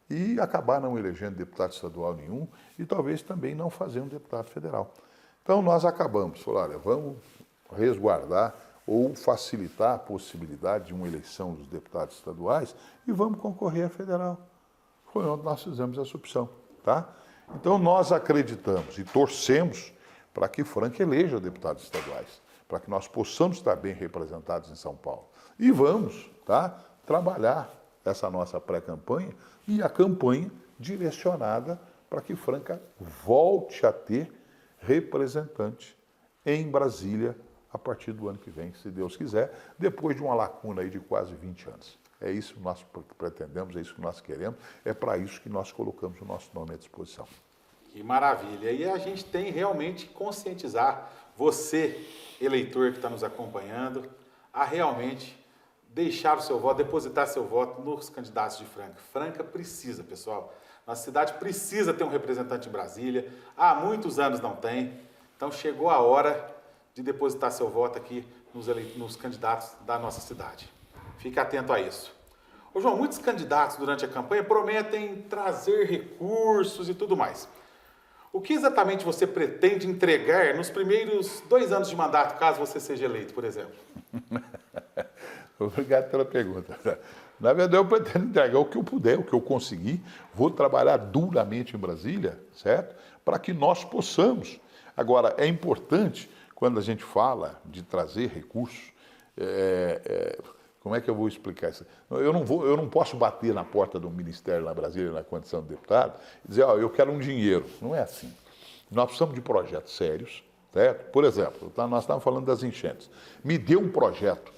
e acabar não elegendo deputado estadual nenhum e talvez também não fazer um deputado federal. Então nós acabamos, falamos, olha, vamos resguardar ou facilitar a possibilidade de uma eleição dos deputados estaduais e vamos concorrer à federal. Foi onde nós fizemos essa opção, tá? Então nós acreditamos e torcemos para que Franca eleja deputados estaduais, para que nós possamos estar bem representados em São Paulo. E vamos, tá, trabalhar essa nossa pré-campanha e a campanha direcionada para que Franca volte a ter representante em Brasília a partir do ano que vem, se Deus quiser, depois de uma lacuna aí de quase 20 anos. É isso que nós pretendemos, é isso que nós queremos, é para isso que nós colocamos o nosso nome à disposição. Que maravilha! E a gente tem realmente que conscientizar você, eleitor que está nos acompanhando, a realmente deixar o seu voto, depositar seu voto nos candidatos de Franca. Franca precisa, pessoal. Nossa cidade precisa ter um representante em Brasília. Há muitos anos não tem. Então chegou a hora de depositar seu voto aqui nos candidatos da nossa cidade. Fique atento a isso. Ô João, muitos candidatos durante a campanha prometem trazer recursos e tudo mais. O que exatamente você pretende entregar nos primeiros 2 anos de mandato, caso você seja eleito, por exemplo? Obrigado pela pergunta. Na verdade, eu pretendo entregar o que eu puder, o que eu conseguir. Vou trabalhar duramente em Brasília, certo? Para que nós possamos. Agora, é importante, quando a gente fala de trazer recursos, como é que eu vou explicar isso? Eu não posso bater na porta do Ministério lá em Brasília, na condição de deputado, e dizer, ó, eu quero um dinheiro. Não é assim. Nós precisamos de projetos sérios, certo? Por exemplo, nós estávamos falando das enchentes. Me dê um projeto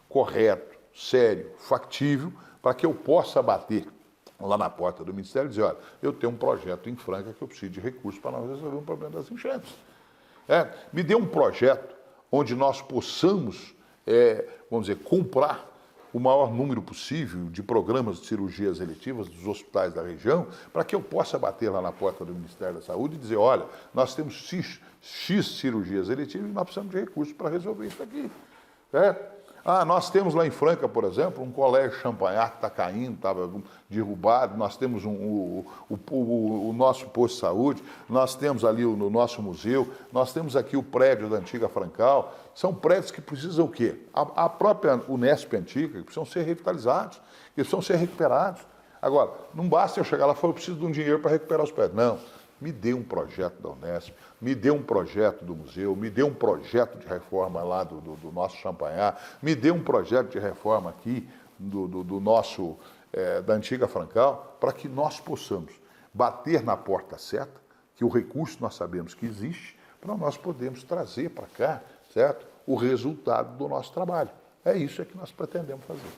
correto, sério, factível, para que eu possa bater lá na porta do Ministério e dizer, olha, eu tenho um projeto em Franca que eu preciso de recursos para nós resolver um problema das enchentes. Me dê um projeto onde nós possamos, vamos dizer, comprar o maior número possível de programas de cirurgias eletivas dos hospitais da região, para que eu possa bater lá na porta do Ministério da Saúde e dizer, olha, nós temos X cirurgias eletivas e nós precisamos de recursos para resolver isso aqui. Nós temos lá em Franca, por exemplo, um colégio Champagnat que está caindo, estava derrubado, nós temos o nosso posto de saúde, nós temos ali o nosso museu, nós temos aqui o prédio da antiga Francal. São prédios que precisam o quê? A própria Unesp antiga, que precisam ser revitalizados, que precisam ser recuperados. Agora, não basta eu chegar lá e falar, eu preciso de um dinheiro para recuperar os prédios. Não. Me dê um projeto da Unesp, me dê um projeto do museu, me dê um projeto de reforma lá do nosso Champagnat, me dê um projeto de reforma aqui do nosso, da antiga Francal, para que nós possamos bater na porta certa, que o recurso nós sabemos que existe, para nós podermos trazer para cá, certo, o resultado do nosso trabalho. É isso que nós pretendemos fazer.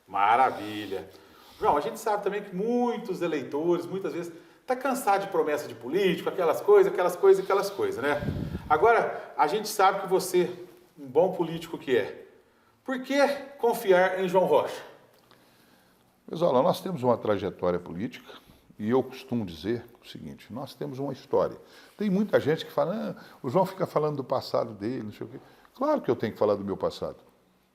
Maravilha. João, a gente sabe também que muitos eleitores, muitas vezes, está cansado de promessa de político, aquelas coisas, né? Agora, a gente sabe que você, um bom político que é, por que confiar em João Rocha? Mas olha, nós temos uma trajetória política e eu costumo dizer o seguinte, nós temos uma história. Tem muita gente que fala, o João fica falando do passado dele, não sei o quê. Claro que eu tenho que falar do meu passado,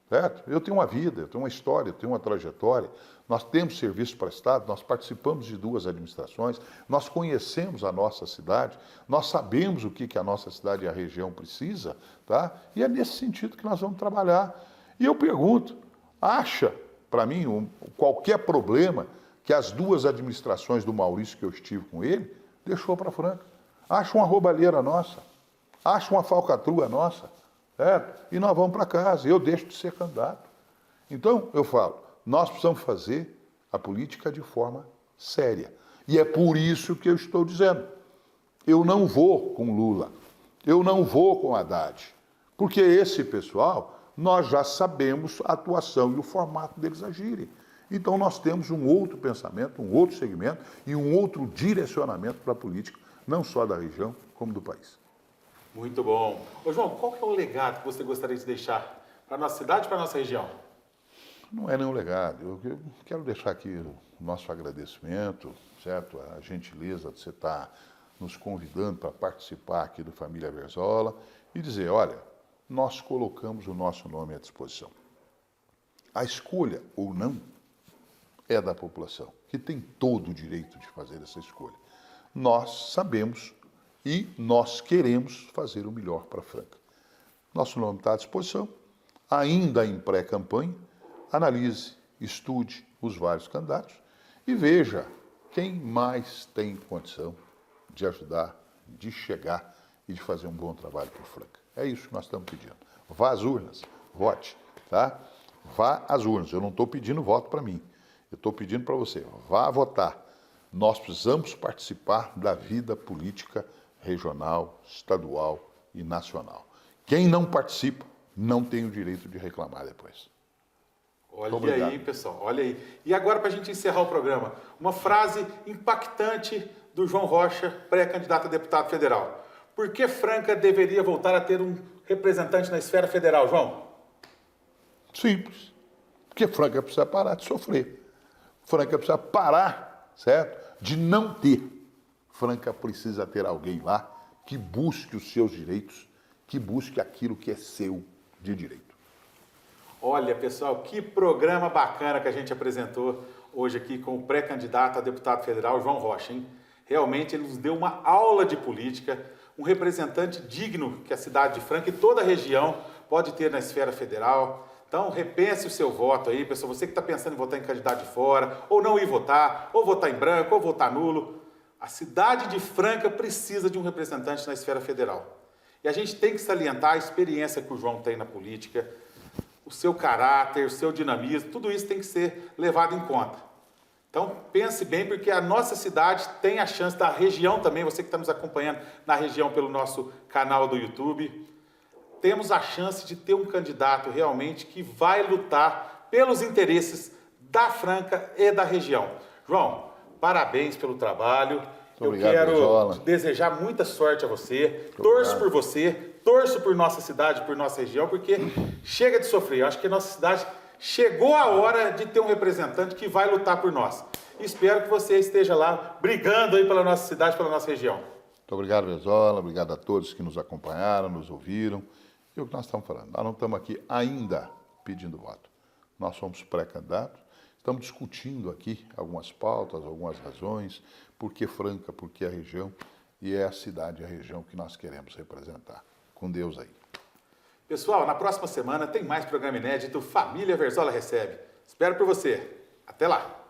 certo? Eu tenho uma vida, eu tenho uma história, eu tenho uma trajetória. Nós temos serviço prestado, nós participamos de 2 administrações, nós conhecemos a nossa cidade, nós sabemos o que a nossa cidade e a região precisa, tá? E é nesse sentido que nós vamos trabalhar. E eu pergunto, acha, para mim, qualquer problema que as 2 administrações do Maurício que eu estive com ele, deixou para Franca? Acha uma roubalheira nossa, acha uma falcatrua nossa, certo? E nós vamos para casa, eu deixo de ser candidato. Então, eu falo, nós precisamos fazer a política de forma séria. E é por isso que eu estou dizendo, eu não vou com Lula, eu não vou com Haddad, porque esse pessoal, nós já sabemos a atuação e o formato deles agirem. Então nós temos um outro pensamento, um outro segmento e um outro direcionamento para a política, não só da região, como do país. Muito bom. Ô João, qual que é o legado que você gostaria de deixar para a nossa cidade e para a nossa região? Não é nenhum legado. Eu quero deixar aqui o nosso agradecimento, certo? A gentileza de você estar nos convidando para participar aqui do Família Verzola e dizer, olha, nós colocamos o nosso nome à disposição. A escolha ou não é da população, que tem todo o direito de fazer essa escolha. Nós sabemos e nós queremos fazer o melhor para Franca. Nosso nome está à disposição, ainda em pré-campanha. Analise, estude os vários candidatos e veja quem mais tem condição de ajudar, de chegar e de fazer um bom trabalho por Franca. É isso que nós estamos pedindo. Vá às urnas, vote, tá? vá às urnas. Eu não estou pedindo voto para mim. Eu estou pedindo para você, vá votar. Nós precisamos participar da vida política regional, estadual e nacional. Quem não participa não tem o direito de reclamar depois. Olha aí, pessoal, olha aí. E agora, para a gente encerrar o programa, uma frase impactante do João Rocha, pré-candidato a deputado federal. Por que Franca deveria voltar a ter um representante na esfera federal, João? Simples. Porque Franca precisa parar de sofrer. Franca precisa parar, certo? De não ter. Franca precisa ter alguém lá que busque os seus direitos, que busque aquilo que é seu de direito. Olha, pessoal, que programa bacana que a gente apresentou hoje aqui com o pré-candidato a deputado federal, João Rocha, hein? Realmente ele nos deu uma aula de política, um representante digno que a cidade de Franca e toda a região pode ter na esfera federal. Então, repense o seu voto aí, pessoal. Você que está pensando em votar em candidato de fora, ou não ir votar, ou votar em branco, ou votar nulo. A cidade de Franca precisa de um representante na esfera federal. E a gente tem que salientar a experiência que o João tem na política, o seu caráter, o seu dinamismo, tudo isso tem que ser levado em conta. Então, pense bem, porque a nossa cidade tem a chance, da região também, você que está nos acompanhando na região pelo nosso canal do YouTube, temos a chance de ter um candidato realmente que vai lutar pelos interesses da Franca e da região. João, parabéns pelo trabalho. Obrigado, eu quero Brizola. desejar muita sorte a você. Torço por você, torço por nossa cidade, por nossa região, porque chega de sofrer. Eu acho que a nossa cidade chegou a hora de ter um representante que vai lutar por nós. Espero que você esteja lá brigando aí pela nossa cidade, pela nossa região. Muito obrigado, Brizola. Obrigado a todos que nos acompanharam, nos ouviram. E o que nós estamos falando? Nós não estamos aqui ainda pedindo voto. Nós somos pré-candidatos, estamos discutindo aqui algumas pautas, algumas razões, por que Franca, por que a região, e é a cidade e a região que nós queremos representar. Com Deus aí. Pessoal, na próxima semana tem mais programa inédito Família Verzola Recebe. Espero por você. Até lá!